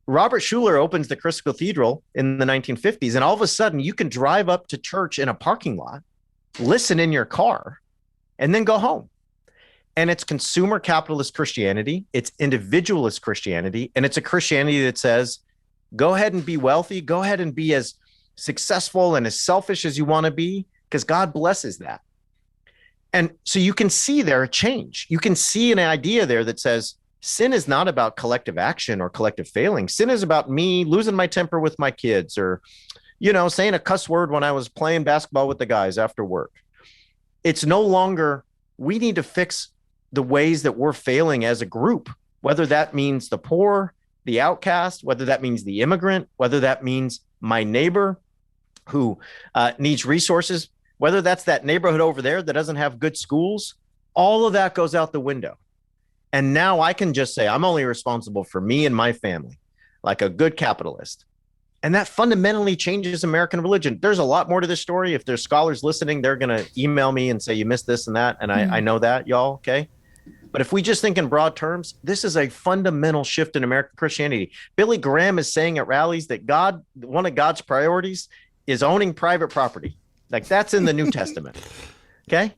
Robert Schuller opens the Crystal Cathedral in the 1950s, and all of a sudden you can drive up to church in a parking lot, listen in your car, and then go home. And it's consumer capitalist Christianity, it's individualist Christianity, and it's a Christianity that says, go ahead and be wealthy, go ahead and be as successful and as selfish as you want to be, because God blesses that. And so you can see there a change. You can see an idea there that says, sin is not about collective action or collective failing. Sin is about me losing my temper with my kids, or, saying a cuss word when I was playing basketball with the guys after work. It's no longer, we need to fix the ways that we're failing as a group, whether that means the poor, the outcast, whether that means the immigrant, whether that means my neighbor who needs resources, whether that's that neighborhood over there that doesn't have good schools. All of that goes out the window. And now I can just say, I'm only responsible for me and my family, like a good capitalist. And that fundamentally changes American religion. There's a lot more to this story. If there's scholars listening, they're going to email me and say, you missed this and that. And I know that, y'all, okay? But if we just think in broad terms, this is a fundamental shift in American Christianity. Billy Graham is saying at rallies that one of God's priorities is owning private property. Like, that's in the New Testament, okay?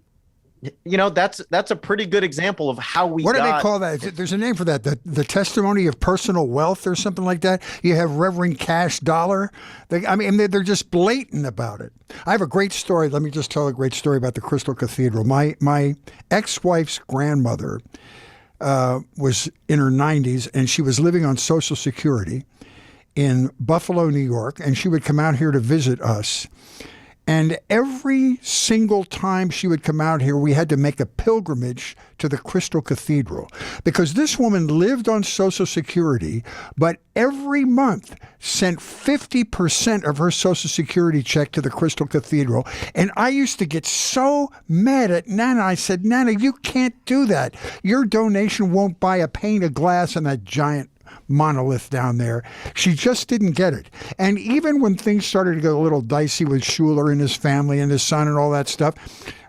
That's a pretty good example of how we
What do they call that? There's a name for that. The testimony of personal wealth or something like that. You have Reverend Cash Dollar. They're just blatant about it. I have a great story. Let me just tell a great story about the Crystal Cathedral. My ex-wife's grandmother was in her 90s, and she was living on Social Security in Buffalo, New York, and she would come out here to visit us. And every single time she would come out here, we had to make a pilgrimage to the Crystal Cathedral, because this woman lived on Social Security, but every month sent 50% of her Social Security check to the Crystal Cathedral. And I used to get so mad at Nana. I said, Nana, you can't do that. Your donation won't buy a pane of glass on that giant monolith down there. She just didn't get it. And even when things started to get a little dicey with Schuller and his family and his son and all that stuff,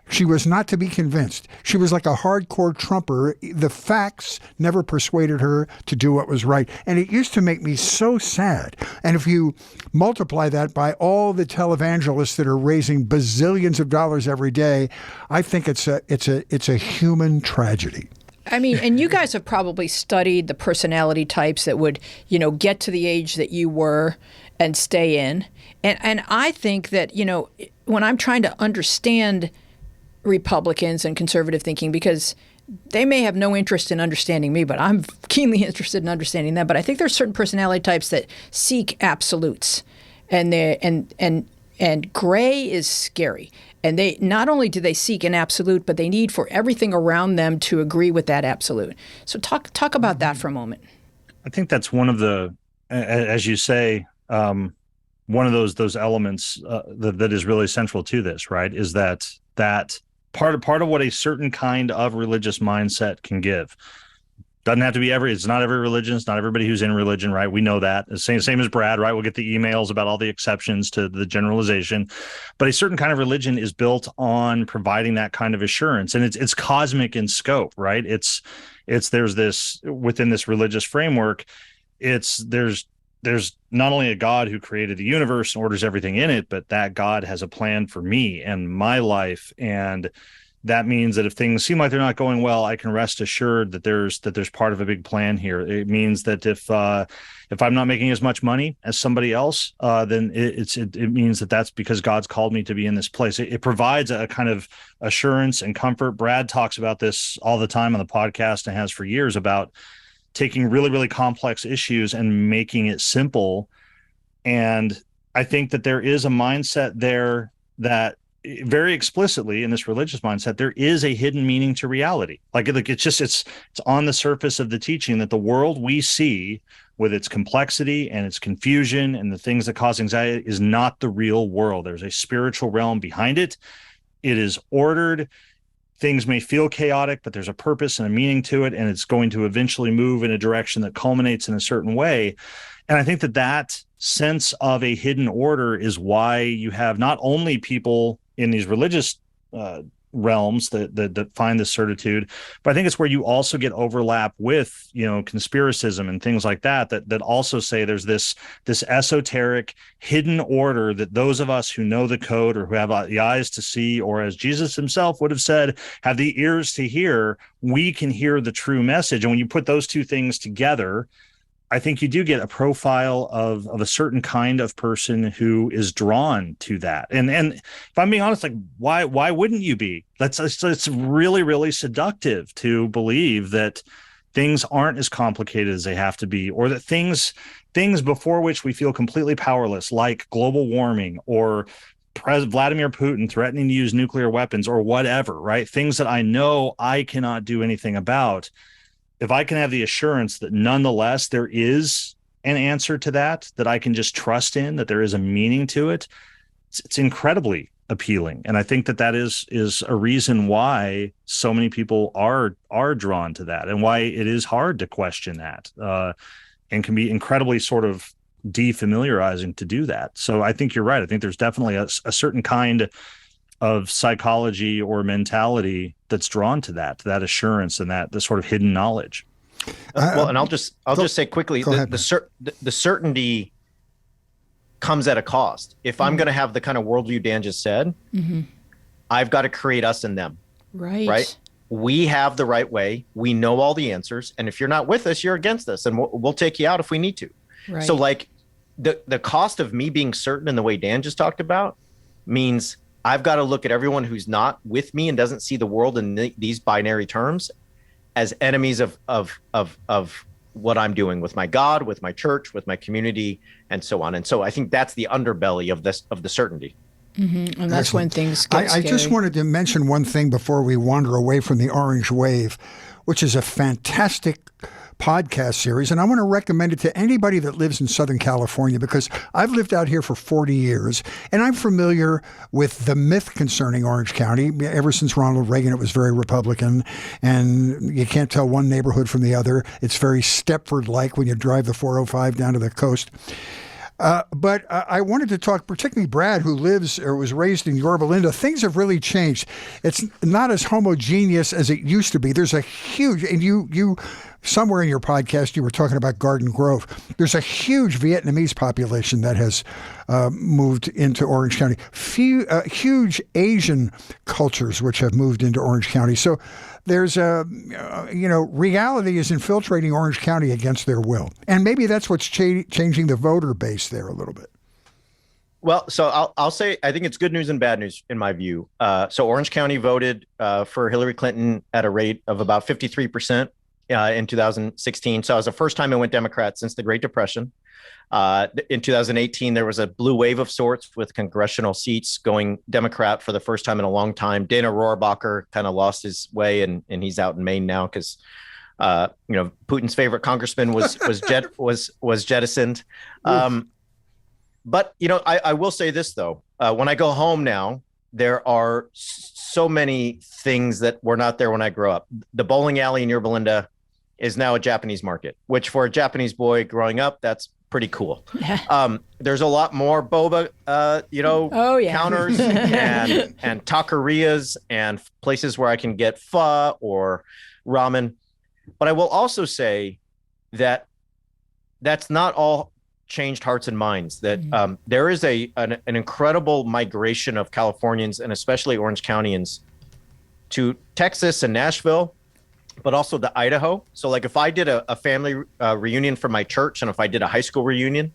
she was not to be convinced. She was like a hardcore Trumper. The facts never persuaded her to do what was right. And it used to make me so sad. And if you multiply that by all the televangelists that are raising bazillions of dollars every day, I think it's a human tragedy.
I mean, and you guys have probably studied the personality types that would, get to the age that you were and stay in. And I think that, when I'm trying to understand Republicans and conservative thinking, because they may have no interest in understanding me, but I'm keenly interested in understanding them. But I think there's certain personality types that seek absolutes, and gray is scary. And they not only do they seek an absolute, but they need for everything around them to agree with that absolute. So talk about that for a moment.
I think that's one of the, as you say, one of those elements that is really central to this, right? Is that part of what a certain kind of religious mindset can give. Doesn't have to be it's not every religion. It's not everybody who's in religion, right? We know that. The same as Brad, right? We'll get the emails about all the exceptions to the generalization. But a certain kind of religion is built on providing that kind of assurance. And it's cosmic in scope, right? There's this, within this religious framework, there's not only a God who created the universe and orders everything in it, but that God has a plan for me and my life. And that means that if things seem like they're not going well, I can rest assured that there's part of a big plan here. It means that if I'm not making as much money as somebody else, then it means that that's because God's called me to be in this place. It provides a kind of assurance and comfort. Brad talks about this all the time on the podcast and has for years, about taking really, really complex issues and making it simple. And I think that there is a mindset there that, very explicitly in this religious mindset, there is a hidden meaning to reality. Like it's on the surface of the teaching that the world we see, with its complexity and its confusion and the things that cause anxiety, is not the real world. There's a spiritual realm behind it. It is ordered. Things may feel chaotic, but there's a purpose and a meaning to it, and it's going to eventually move in a direction that culminates in a certain way. And I think that sense of a hidden order is why you have not only people in these religious realms that find this certitude, but I think it's where you also get overlap with, conspiracism and things like that also say there's this esoteric hidden order that those of us who know the code, or who have the eyes to see, or as Jesus himself would have said, have the ears to hear, we can hear the true message. And when you put those two things together, I think you do get a profile of a certain kind of person who is drawn to that. And if I'm being honest, like why wouldn't you be? It's really, really seductive to believe that things aren't as complicated as they have to be, or that things before which we feel completely powerless, like global warming or Vladimir Putin threatening to use nuclear weapons or whatever, right? Things that I know I cannot do anything about. If I can have the assurance that nonetheless there is an answer to that I can just trust in, that there is a meaning to it, it's incredibly appealing. And I think that is a reason why so many people are drawn to that, and why it is hard to question that, and can be incredibly sort of defamiliarizing to do that. So I think you're right. I think there's definitely a certain kind of psychology or mentality that's drawn to that assurance and the sort of hidden knowledge.
Well, and I'll just say quickly, the certainty comes at a cost. If I'm going to have the kind of worldview Dan just said, I've got to create us and them. Right. We have the right way. We know all the answers. And if you're not with us, you're against us, and we'll take you out if we need to. Right. So like the cost of me being certain in the way Dan just talked about means I've got to look at everyone who's not with me and doesn't see the world in these binary terms as enemies of what I'm doing with my God, with my church, with my community, and so on. And so I think that's the underbelly of the certainty.
Mm-hmm. And that's when things get
scary. I just wanted to mention one thing before we wander away from the Orange Wave, which is a fantastic podcast series, and I want to recommend it to anybody that lives in Southern California, because I've lived out here for 40 years, and I'm familiar with the myth concerning Orange County. Ever since Ronald Reagan, it was very Republican, and you can't tell one neighborhood from the other. It's very Stepford-like when you drive the 405 down to the coast. But I wanted to talk, particularly Brad, who lives or was raised in Yorba Linda. Things have really changed. It's not as homogeneous as it used to be. There's a huge, and you somewhere in your podcast, you were talking about Garden Grove. There's a huge Vietnamese population that has moved into Orange County. Huge Asian cultures which have moved into Orange County. So there's reality is infiltrating Orange County against their will. And maybe that's what's changing the voter base there a little bit.
Well, so I'll say, I think it's good news and bad news in my view. So Orange County voted for Hillary Clinton at a rate of about 53% in 2016. So it was the first time it went Democrat since the Great Depression. In 2018, there was a blue wave of sorts with congressional seats going Democrat for the first time in a long time. Dana Rohrabacher kind of lost his way, and he's out in Maine now because Putin's favorite congressman was jettisoned. But I will say this though: when I go home now, there are so many things that were not there when I grew up. The bowling alley in Yorba Linda is now a Japanese market, which for a Japanese boy growing up, that's pretty cool. There's a lot more boba, counters and taquerias and places where I can get pho or ramen. But I will also say that that's not all changed hearts and minds, that there is an incredible migration of Californians and especially Orange Countyans to Texas and Nashville, but also to Idaho. So like if I did a family reunion for my church, and if I did a high school reunion,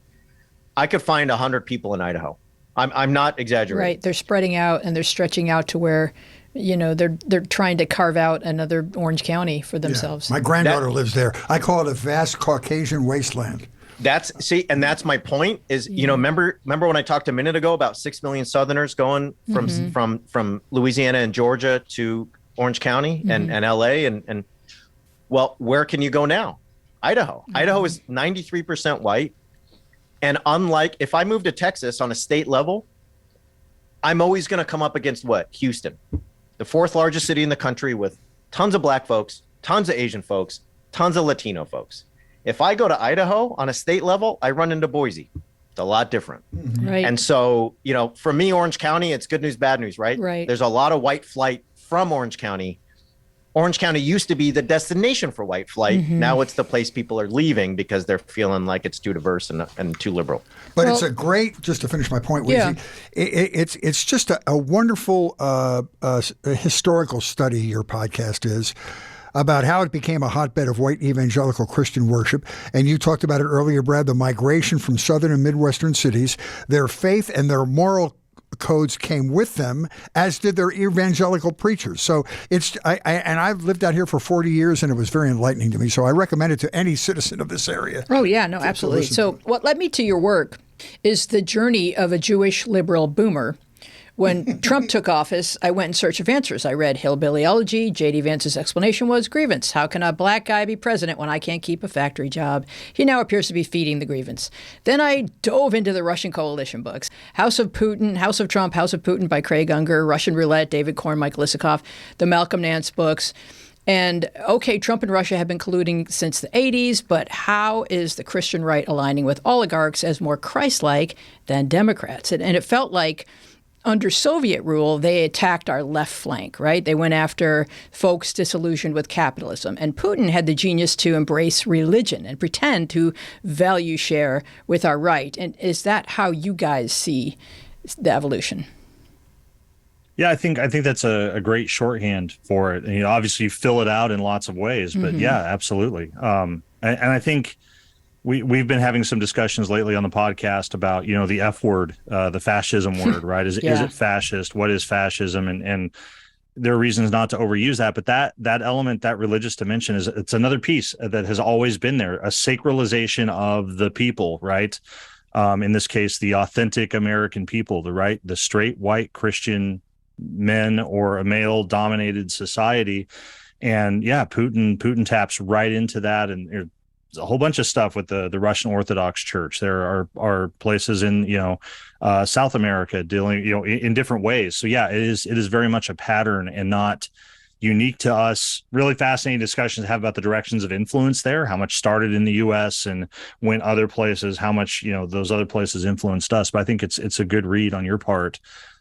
I could find 100 people in Idaho. I'm not exaggerating.
Right. They're spreading out and they're stretching out to where, they're trying to carve out another Orange County for themselves.
Yeah. My granddaughter lives there. I call it a vast Caucasian wasteland.
And that's my point is, remember when I talked a minute ago about 6 million Southerners going from Louisiana and Georgia to Orange County and LA and well, where can you go now? Idaho. Idaho is 93% white. And unlike if I move to Texas on a state level, I'm always going to come up against what? Houston, the 4th largest city in the country with tons of black folks, tons of Asian folks, tons of Latino folks. If I go to Idaho on a state level, I run into Boise. It's a lot different.
Right.
And so, for me, Orange County, it's good news, bad news, right?
Right.
There's a lot of white flight from Orange County. Orange County used to be the destination for white flight. Now it's the place people are leaving because they're feeling like it's too diverse and too liberal.
But it's a great, just to finish my point, Weezy, it's just a wonderful historical study, your podcast is, about how it became a hotbed of white evangelical Christian worship. And you talked about it earlier, Brad, the migration from southern and Midwestern cities. Their faith and their moral codes came with them, as did their evangelical preachers. So I've lived out here for 40 years, and it was very enlightening to me. So I recommend it to any citizen of this area.
Oh, yeah, no, absolutely. So what led me to your work is the journey of a Jewish liberal boomer. When Trump took office, I went in search of answers. I read Hillbilly Elegy. J.D. Vance's explanation was grievance. How can a black guy be president when I can't keep a factory job? He now appears to be feeding the grievance. Then I dove into the Russian coalition books. House of Putin, House of Trump, House of Putin by Craig Unger, Russian Roulette, David Korn, Mike Lisikoff, the Malcolm Nance books. And, okay, Trump and Russia have been colluding since the 80s, but how is the Christian right aligning with oligarchs as more Christ-like than Democrats? And it felt like under Soviet rule, they attacked our left flank, right? They went after folks disillusioned with capitalism. And Putin had the genius to embrace religion and pretend to value share with our right. And is that how you guys see the evolution?
Yeah, I think that's a great shorthand for it. And, obviously you fill it out in lots of ways, but yeah, absolutely. And I think we've been having some discussions lately on the podcast about, the F word, the fascism word, right? Is it fascist? What is fascism? And there are reasons not to overuse that, but that element, that religious dimension it's another piece that has always been there, a sacralization of the people, right? In this case, the authentic American people, the straight white Christian men or a male dominated society. And yeah, Putin taps right into that. And there's a whole bunch of stuff with the Russian Orthodox Church. There are places in, South America dealing, in different ways. So yeah, it is very much a pattern and not unique to us. Really fascinating discussions to have about the directions of influence there, how much started in the US and went other places, how much, those other places influenced us. But I think it's a good read on your part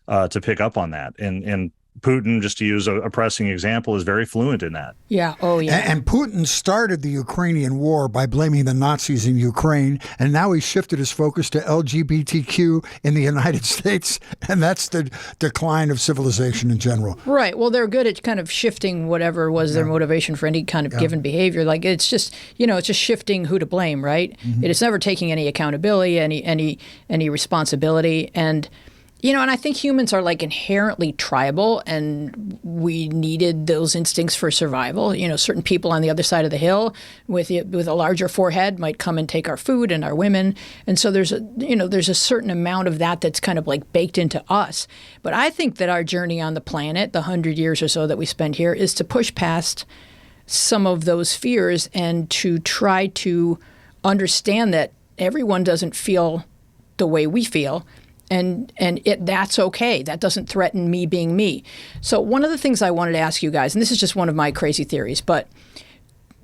to pick up on that. And Putin, just to use a pressing example, is very fluent in that.
Yeah. Oh, yeah.
And Putin started the Ukrainian war by blaming the Nazis in Ukraine, and now he's shifted his focus to LGBTQ in the United States, and that's the decline of civilization in general.
Right. Well, they're good at kind of shifting whatever was their motivation for any kind of given behavior. Like it's just shifting who to blame, right? It is never taking any accountability, any responsibility, and and I think humans are like inherently tribal, and we needed those instincts for survival. Certain people on the other side of the hill with a larger forehead might come and take our food and our women. And so there's a certain amount of that that's kind of like baked into us. But I think that our journey on the planet, the 100 years or so that we spend here, is to push past some of those fears and to try to understand that everyone doesn't feel the way we feel. and that's okay. That doesn't threaten me being me. So one of the things I wanted to ask you guys, and this is just one of my crazy theories, but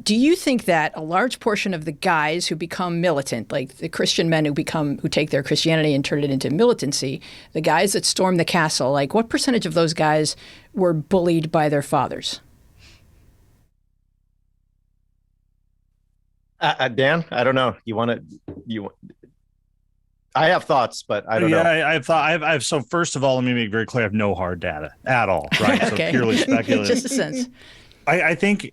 do you think that a large portion of the guys who become militant, like the Christian men who take their Christianity and turn it into militancy, the guys that storm the castle, like what percentage of those guys were bullied by their fathers?
Dan, I don't know. I have thoughts, but I don't know.
So first of all, let me make very clear, I have no hard data at all, right?
Okay.
So purely speculative.
Just a sense.
I think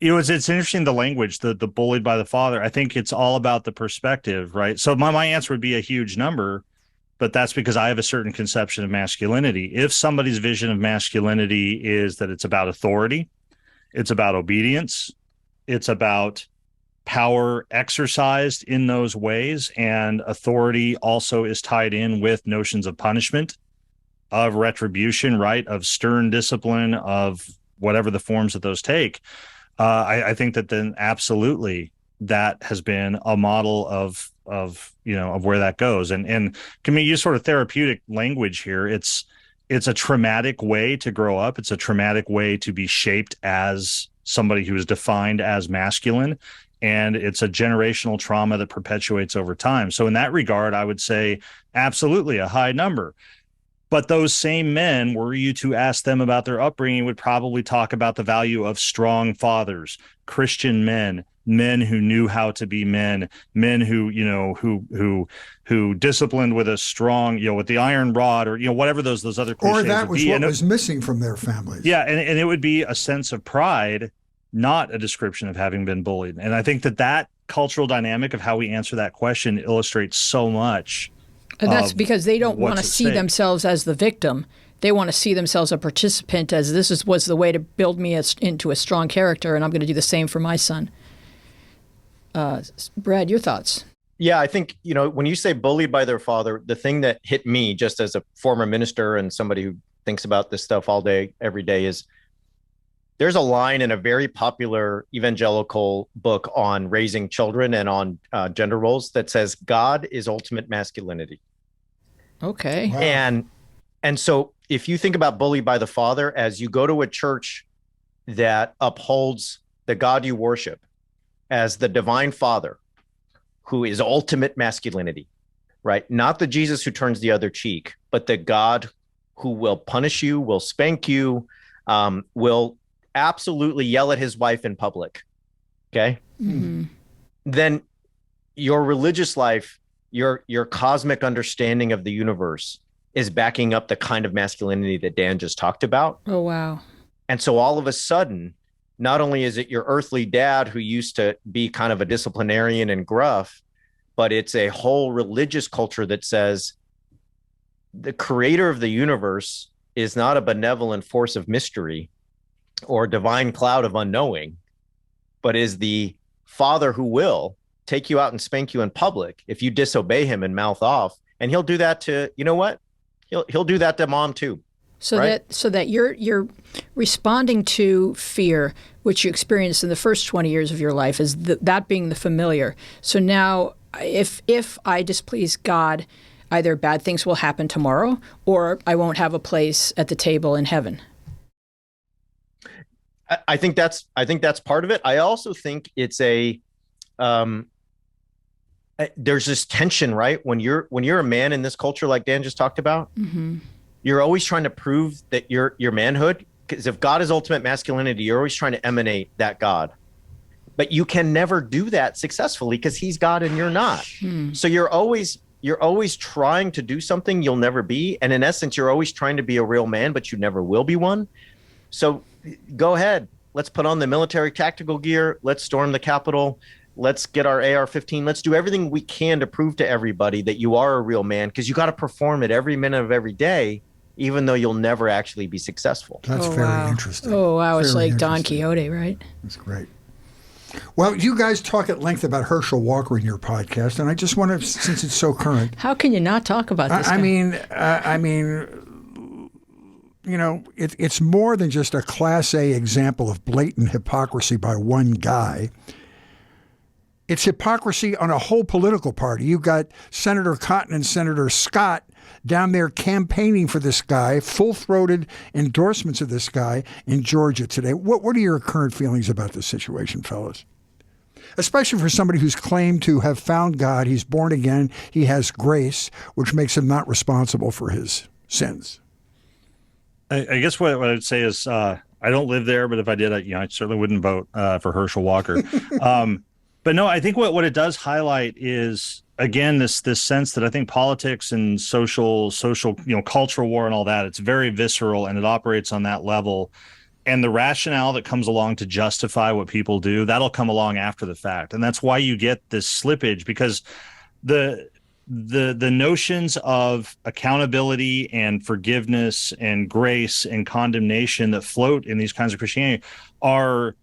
it's interesting, the language, the bullied by the father. I think it's all about the perspective, right? So my answer would be a huge number, but that's because I have a certain conception of masculinity. If somebody's vision of masculinity is that it's about authority, it's about obedience, it's about power exercised in those ways, and authority also is tied in with notions of punishment, of retribution, right, of stern discipline, of whatever the forms that those take. I think that then absolutely that has been a model of where that goes. And can we use sort of therapeutic language here? It's a traumatic way to grow up. It's a traumatic way to be shaped as somebody who is defined as masculine. And it's a generational trauma that perpetuates over time. So in that regard, I would say absolutely a high number. But those same men, were you to ask them about their upbringing, would probably talk about the value of strong fathers, Christian men, men who knew how to be men, men who disciplined with a strong, with the iron rod, or whatever those other cliches
or that was
would be.
what was missing from their families.
Yeah, and it would be a sense of pride, not a description of having been bullied. And I think that cultural dynamic of how we answer that question illustrates so much.
And that's because they don't want to see themselves as the victim. They want to see themselves a participant, as this was the way to build me into a strong character, and I'm going to do the same for my son. Brad, your thoughts?
Yeah, I think, when you say bullied by their father, the thing that hit me just as a former minister and somebody who thinks about this stuff all day, every day, is there's a line in a very popular evangelical book on raising children and on gender roles that says God is ultimate masculinity.
Okay.
Wow. And so if you think about bullied by the father, as you go to a church that upholds the God you worship as the divine father, who is ultimate masculinity, right? Not the Jesus who turns the other cheek, but the God who will punish you, will spank you, will absolutely yell at his wife in public. Okay.
Mm-hmm.
Then your religious life, your cosmic understanding of the universe is backing up the kind of masculinity that Dan just talked about.
Oh, wow.
And so all of a sudden, not only is it your earthly dad who used to be kind of a disciplinarian and gruff, but it's a whole religious culture that says the creator of the universe is not a benevolent force of mystery or divine cloud of unknowing, but is the father who will take you out and spank you in public if you disobey him and mouth off. And he'll do that to, he'll do that to mom too.
So
right?
that you're responding to fear, which you experienced in the first 20 years of your life, is that being the familiar. So now if I displease God, either bad things will happen tomorrow or I won't have a place at the table in heaven.
I think that's part of it. I also think it's there's this tension, right? When you're a man in this culture, like Dan just talked about,
mm-hmm.
You're always trying to prove that your manhood, because if God is ultimate masculinity, you're always trying to emanate that God, but you can never do that successfully because he's God and you're not. So you're always trying to do something you'll never be. And in essence, you're always trying to be a real man, but you never will be one. So go ahead. Let's put on the military tactical gear. Let's storm the Capitol. Let's get our AR-15. Let's do everything we can to prove to everybody that you are a real man, because you got to perform it every minute of every day, even though you'll never actually be successful.
That's very interesting.
Oh, wow. It's like Don Quixote, right?
That's great. Well, you guys talk at length about Herschel Walker in your podcast, and I just want to, since it's so current.
How can you not talk about this guy?
I mean, it's more than just a Class A example of blatant hypocrisy by one guy. It's hypocrisy on a whole political party. You've got Senator Cotton and Senator Scott down there campaigning for this guy, full-throated endorsements of this guy in Georgia today. What are your current feelings about this situation, fellas? Especially for somebody who's claimed to have found God. He's born again. He has grace, which makes him not responsible for his sins.
I guess what I would say is I don't live there, but if I did, I certainly wouldn't vote for Herschel Walker. But no, I think what it does highlight is, again, this sense that I think politics and social, cultural war and all that, it's very visceral and it operates on that level. And the rationale that comes along to justify what people do, that'll come along after the fact. And that's why you get this slippage, because the notions of accountability and forgiveness and grace and condemnation that float in these kinds of Christianity are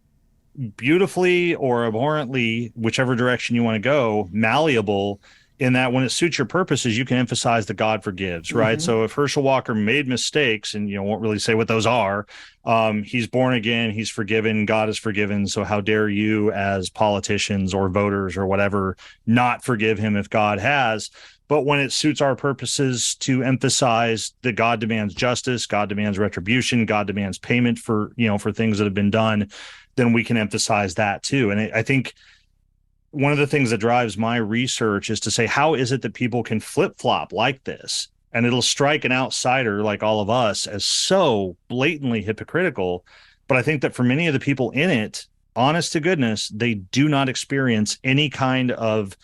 beautifully or abhorrently, whichever direction you want to go, malleable, in that when it suits your purposes, you can emphasize that God forgives, right? Mm-hmm. So if Herschel Walker made mistakes, and won't really say what those are, he's born again, he's forgiven, God is forgiven. So how dare you as politicians or voters or whatever not forgive him if God has? But when it suits our purposes to emphasize that God demands justice, God demands retribution, God demands payment for things that have been done, then we can emphasize that too. And I think one of the things that drives my research is to say, how is it that people can flip-flop like this? And it'll strike an outsider like all of us as so blatantly hypocritical. But I think that for many of the people in it, honest to goodness, they do not experience any kind of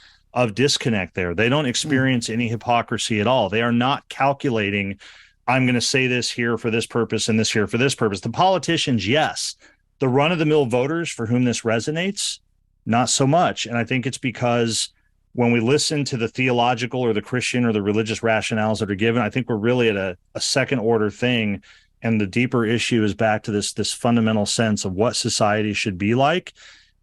disconnect there. They don't experience any hypocrisy at all. They are not calculating, I'm going to say this here for this purpose and this here for this purpose. The politicians, yes. The run-of-the-mill voters for whom this resonates, not so much. And I think it's because when we listen to the theological or the Christian or the religious rationales that are given, I think we're really at a second order thing. And the deeper issue is back to this fundamental sense of what society should be like.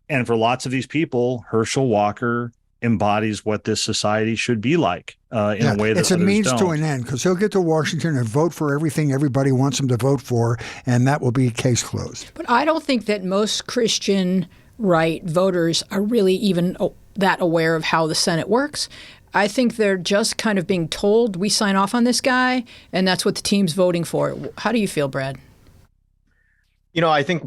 And for lots of these people, Herschel Walker embodies what this society should be like in a way that
it's a means to an end, because he'll get to Washington and vote for everything everybody wants him to vote for, and that will be case closed.
But I don't think that most Christian right voters are really even that aware of how the Senate works. I think they're just kind of being told, we sign off on this guy, and that's what the team's voting for. How do you feel, Brad?
I think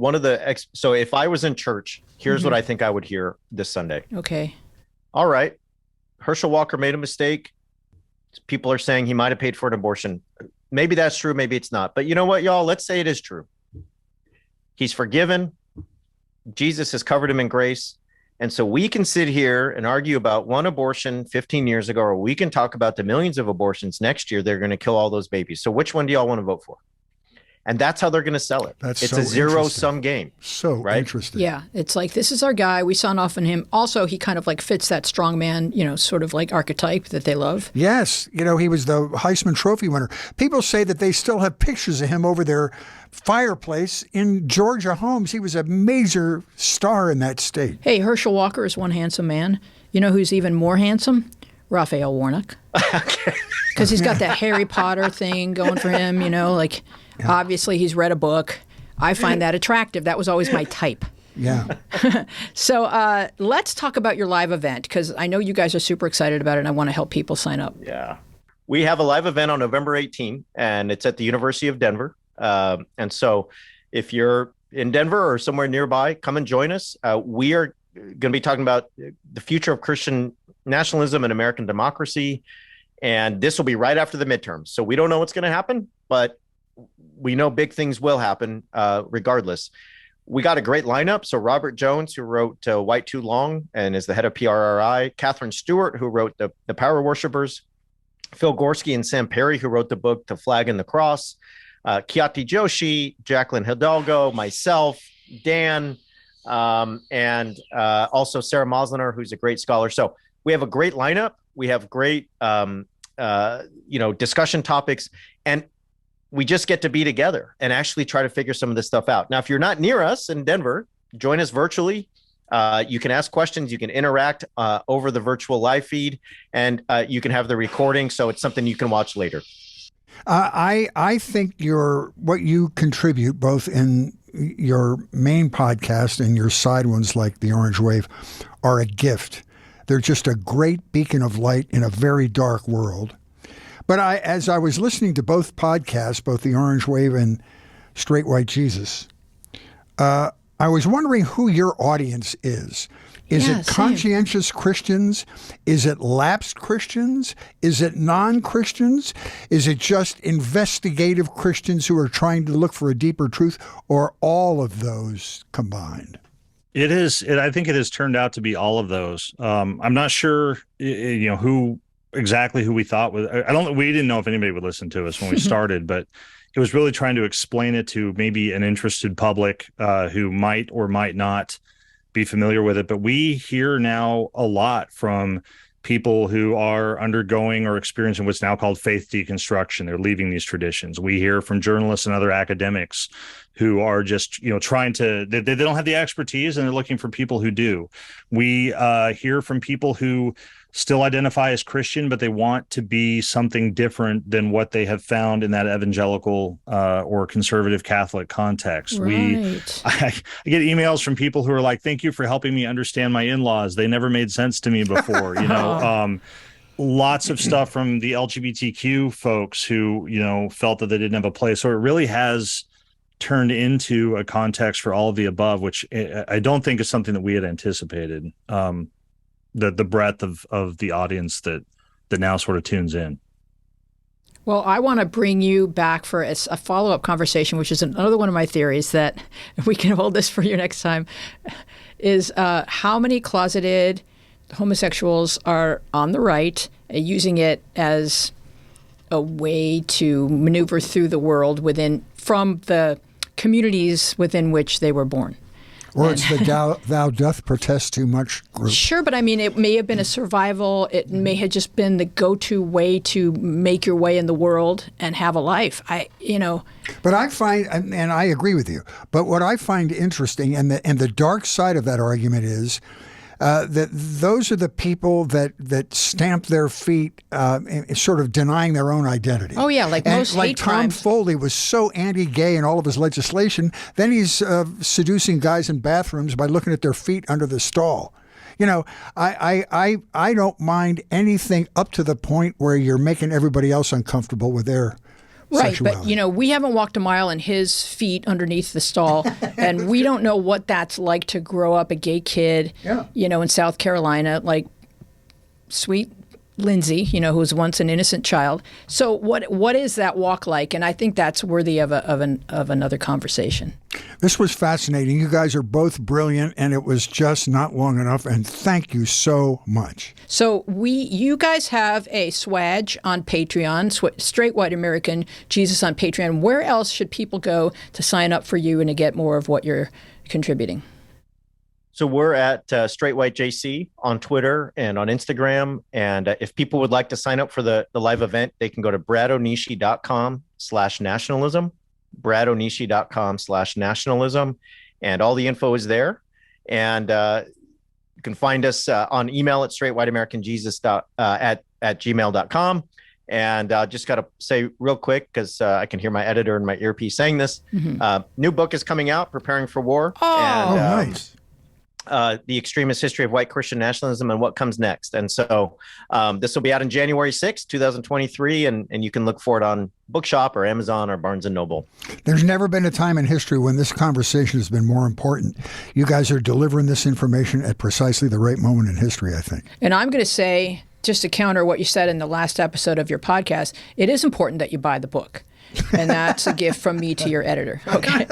so if I was in church, here's what I think I would hear this Sunday.
Okay.
All right. Herschel Walker made a mistake. People are saying he might have paid for an abortion. Maybe that's true. Maybe it's not. But you know what, y'all? Let's say it is true. He's forgiven. Jesus has covered him in grace. And so we can sit here and argue about one abortion 15 years ago, or we can talk about the millions of abortions next year. They're going to kill all those babies. So which one do y'all want to vote for? And that's how they're going to sell it. It's a zero-sum game.
So
right?
Interesting.
Yeah. It's like, this is our guy. We sign off on him. Also, he kind of like fits that strongman, sort of like archetype that they love.
Yes. He was the Heisman Trophy winner. People say that they still have pictures of him over their fireplace in Georgia homes. He was a major star in that state.
Hey, Herschel Walker is one handsome man. You know who's even more handsome? Raphael Warnock. Because he's got that Harry Potter thing going for him, Obviously, he's read a book. I find that attractive. That was always my type.
Yeah.
So let's talk about your live event, because I know you guys are super excited about it, and I want to help people sign up.
Yeah. We have a live event on November 18, and it's at the University of Denver. And so if you're in Denver or somewhere nearby, come and join us. We are going to be talking about the future of Christian nationalism and American democracy. And this will be right after the midterms. So we don't know what's going to happen, but we know big things will happen regardless. We got a great lineup. So Robert Jones, who wrote White Too Long and is the head of PRRI, Catherine Stewart, who wrote the Power Worshippers, Phil Gorski and Sam Perry, who wrote the book The Flag and the Cross, Kiati Joshi, Jacqueline Hidalgo, myself, Dan, and also Sarah Mosliner, who's a great scholar. So we have a great lineup. We have great, discussion topics, and we just get to be together and actually try to figure some of this stuff out. Now, if you're not near us in Denver, join us virtually. You can ask questions. You can interact over the virtual live feed, and you can have the recording. So it's something you can watch later.
I think what you contribute both in your main podcast and your side ones like The Orange Wave are a gift. They're just a great beacon of light in a very dark world. But as I was listening to both podcasts, both The Orange Wave and Straight White Jesus, I was wondering who your audience is. Is it conscientious Christians? Is it lapsed Christians? Is it non-Christians? Is it just investigative Christians who are trying to look for a deeper truth, or all of those combined?
I think it has turned out to be all of those. I'm not sure, who we thought was. We didn't know if anybody would listen to us when we started, but it was really trying to explain it to maybe an interested public who might or might not be familiar with it. But we hear now a lot from people who are undergoing or experiencing what's now called faith deconstruction. They're leaving these traditions. We hear from journalists and other academics who are just, trying to, they don't have the expertise and they're looking for people who do. We hear from people who still identify as Christian, but they want to be something different than what they have found in that evangelical or conservative Catholic context.
Right.
I get emails from people who are like, "Thank you for helping me understand my in-laws. They never made sense to me before." Lots of stuff from the LGBTQ folks who, felt that they didn't have a place. So it really has turned into a context for all of the above, which I don't think is something that we had anticipated. The breadth of the audience that now sort of tunes in.
Well, I want to bring you back for a follow-up conversation, which is another one of my theories that we can hold this for you next time, is how many closeted homosexuals are on the right using it as a way to maneuver through the world from the communities within which they were born.
Or it's the thou doth protest too much group.
Sure, but I mean, it may have been a survival. It may have just been the go-to way to make your way in the world and have a life. But
I find, and I agree with you, but what I find interesting, and the dark side of that argument is that those are the people that stamp their feet, sort of denying their own identity.
Oh yeah, most hate
Tom
crimes.
Foley was so anti-gay in all of his legislation. Then he's seducing guys in bathrooms by looking at their feet under the stall. I don't mind anything up to the point where you're making everybody else uncomfortable with their sexuality.
But we haven't walked a mile in his feet underneath the stall, and we don't know what that's like to grow up a gay kid, in South Carolina, like sweet Lindsay, who was once an innocent child. So what is that walk like? And I think that's worthy of another conversation.
This was fascinating. You guys are both brilliant, and it was just not long enough. And thank you so much.
So you guys have a swag on Patreon, Straight White American Jesus on Patreon. Where else should people go to sign up for you and to get more of what you're contributing?
So we're at Straight White JC on Twitter and on Instagram. And if people would like to sign up for the live event, they can go to bradonishi.com/nationalism, bradonishi.com/nationalism. And all the info is there. And you can find us on email at straightwhiteamericanjesus at gmail.com. And just got to say real quick, because I can hear my editor in my earpiece saying this. New book is coming out, Preparing for War.
Nice.
The Extremist History of White Christian Nationalism and What Comes Next. And so this will be out on January 6th, 2023, and you can look for it on Bookshop or Amazon or Barnes & Noble.
There's never been a time in history when this conversation has been more important. You guys are delivering this information at precisely the right moment in history, I think.
And I'm going to say, just to counter what you said in the last episode of your podcast, it is important that you buy the book. And that's a gift from me to your editor. Okay.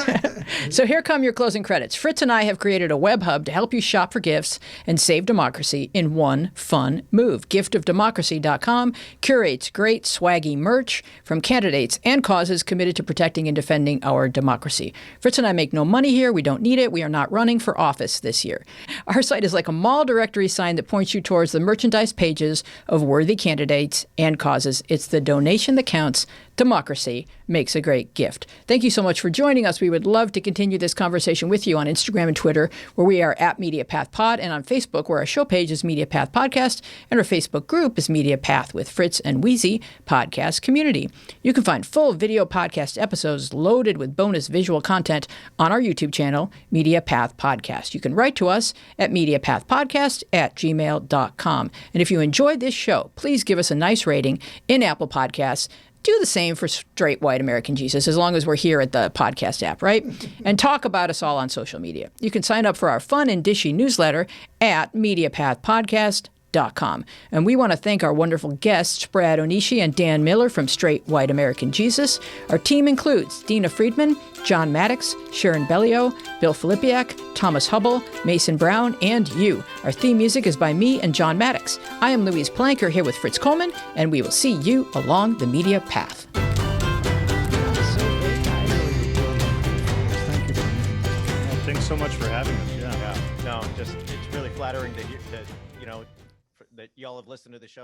So here come your closing credits. Fritz and I have created a web hub to help you shop for gifts and save democracy in one fun move. Giftofdemocracy.com curates great swaggy merch from candidates and causes committed to protecting and defending our democracy. Fritz and I make no money here. We don't need it. We are not running for office this year. Our site is like a mall directory sign that points you towards the merchandise pages of worthy candidates and causes. It's the donation that counts, democracy makes a great gift. Thank you so much for joining us. We would love to continue this conversation with you on Instagram and Twitter, where we are at MediaPathPod, and on Facebook, where our show page is MediaPath Podcast, and our Facebook group is MediaPath with Fritz and Wheezy Podcast Community. You can find full video podcast episodes loaded with bonus visual content on our YouTube channel, MediaPath Podcast. You can write to us at MediaPathPodcast@gmail.com. And if you enjoyed this show, please give us a nice rating in Apple Podcasts. Do the same for Straight White American Jesus, as long as we're here at the podcast app, right? And talk about us all on social media. You can sign up for our fun and dishy newsletter at MediaPathPodcast.com. And we want to thank our wonderful guests, Brad Onishi and Dan Miller from Straight White American Jesus. Our team includes Dina Friedman, John Maddox, Sharon Bellio, Bill Filipiak, Thomas Hubble, Mason Brown, and you. Our theme music is by me and John Maddox. I am Louise Planker here with Fritz Coleman, and we will see you along the media path.
Thanks so much for having us.
Yeah. No, just it's really flattering to hear that, that y'all have listened to the show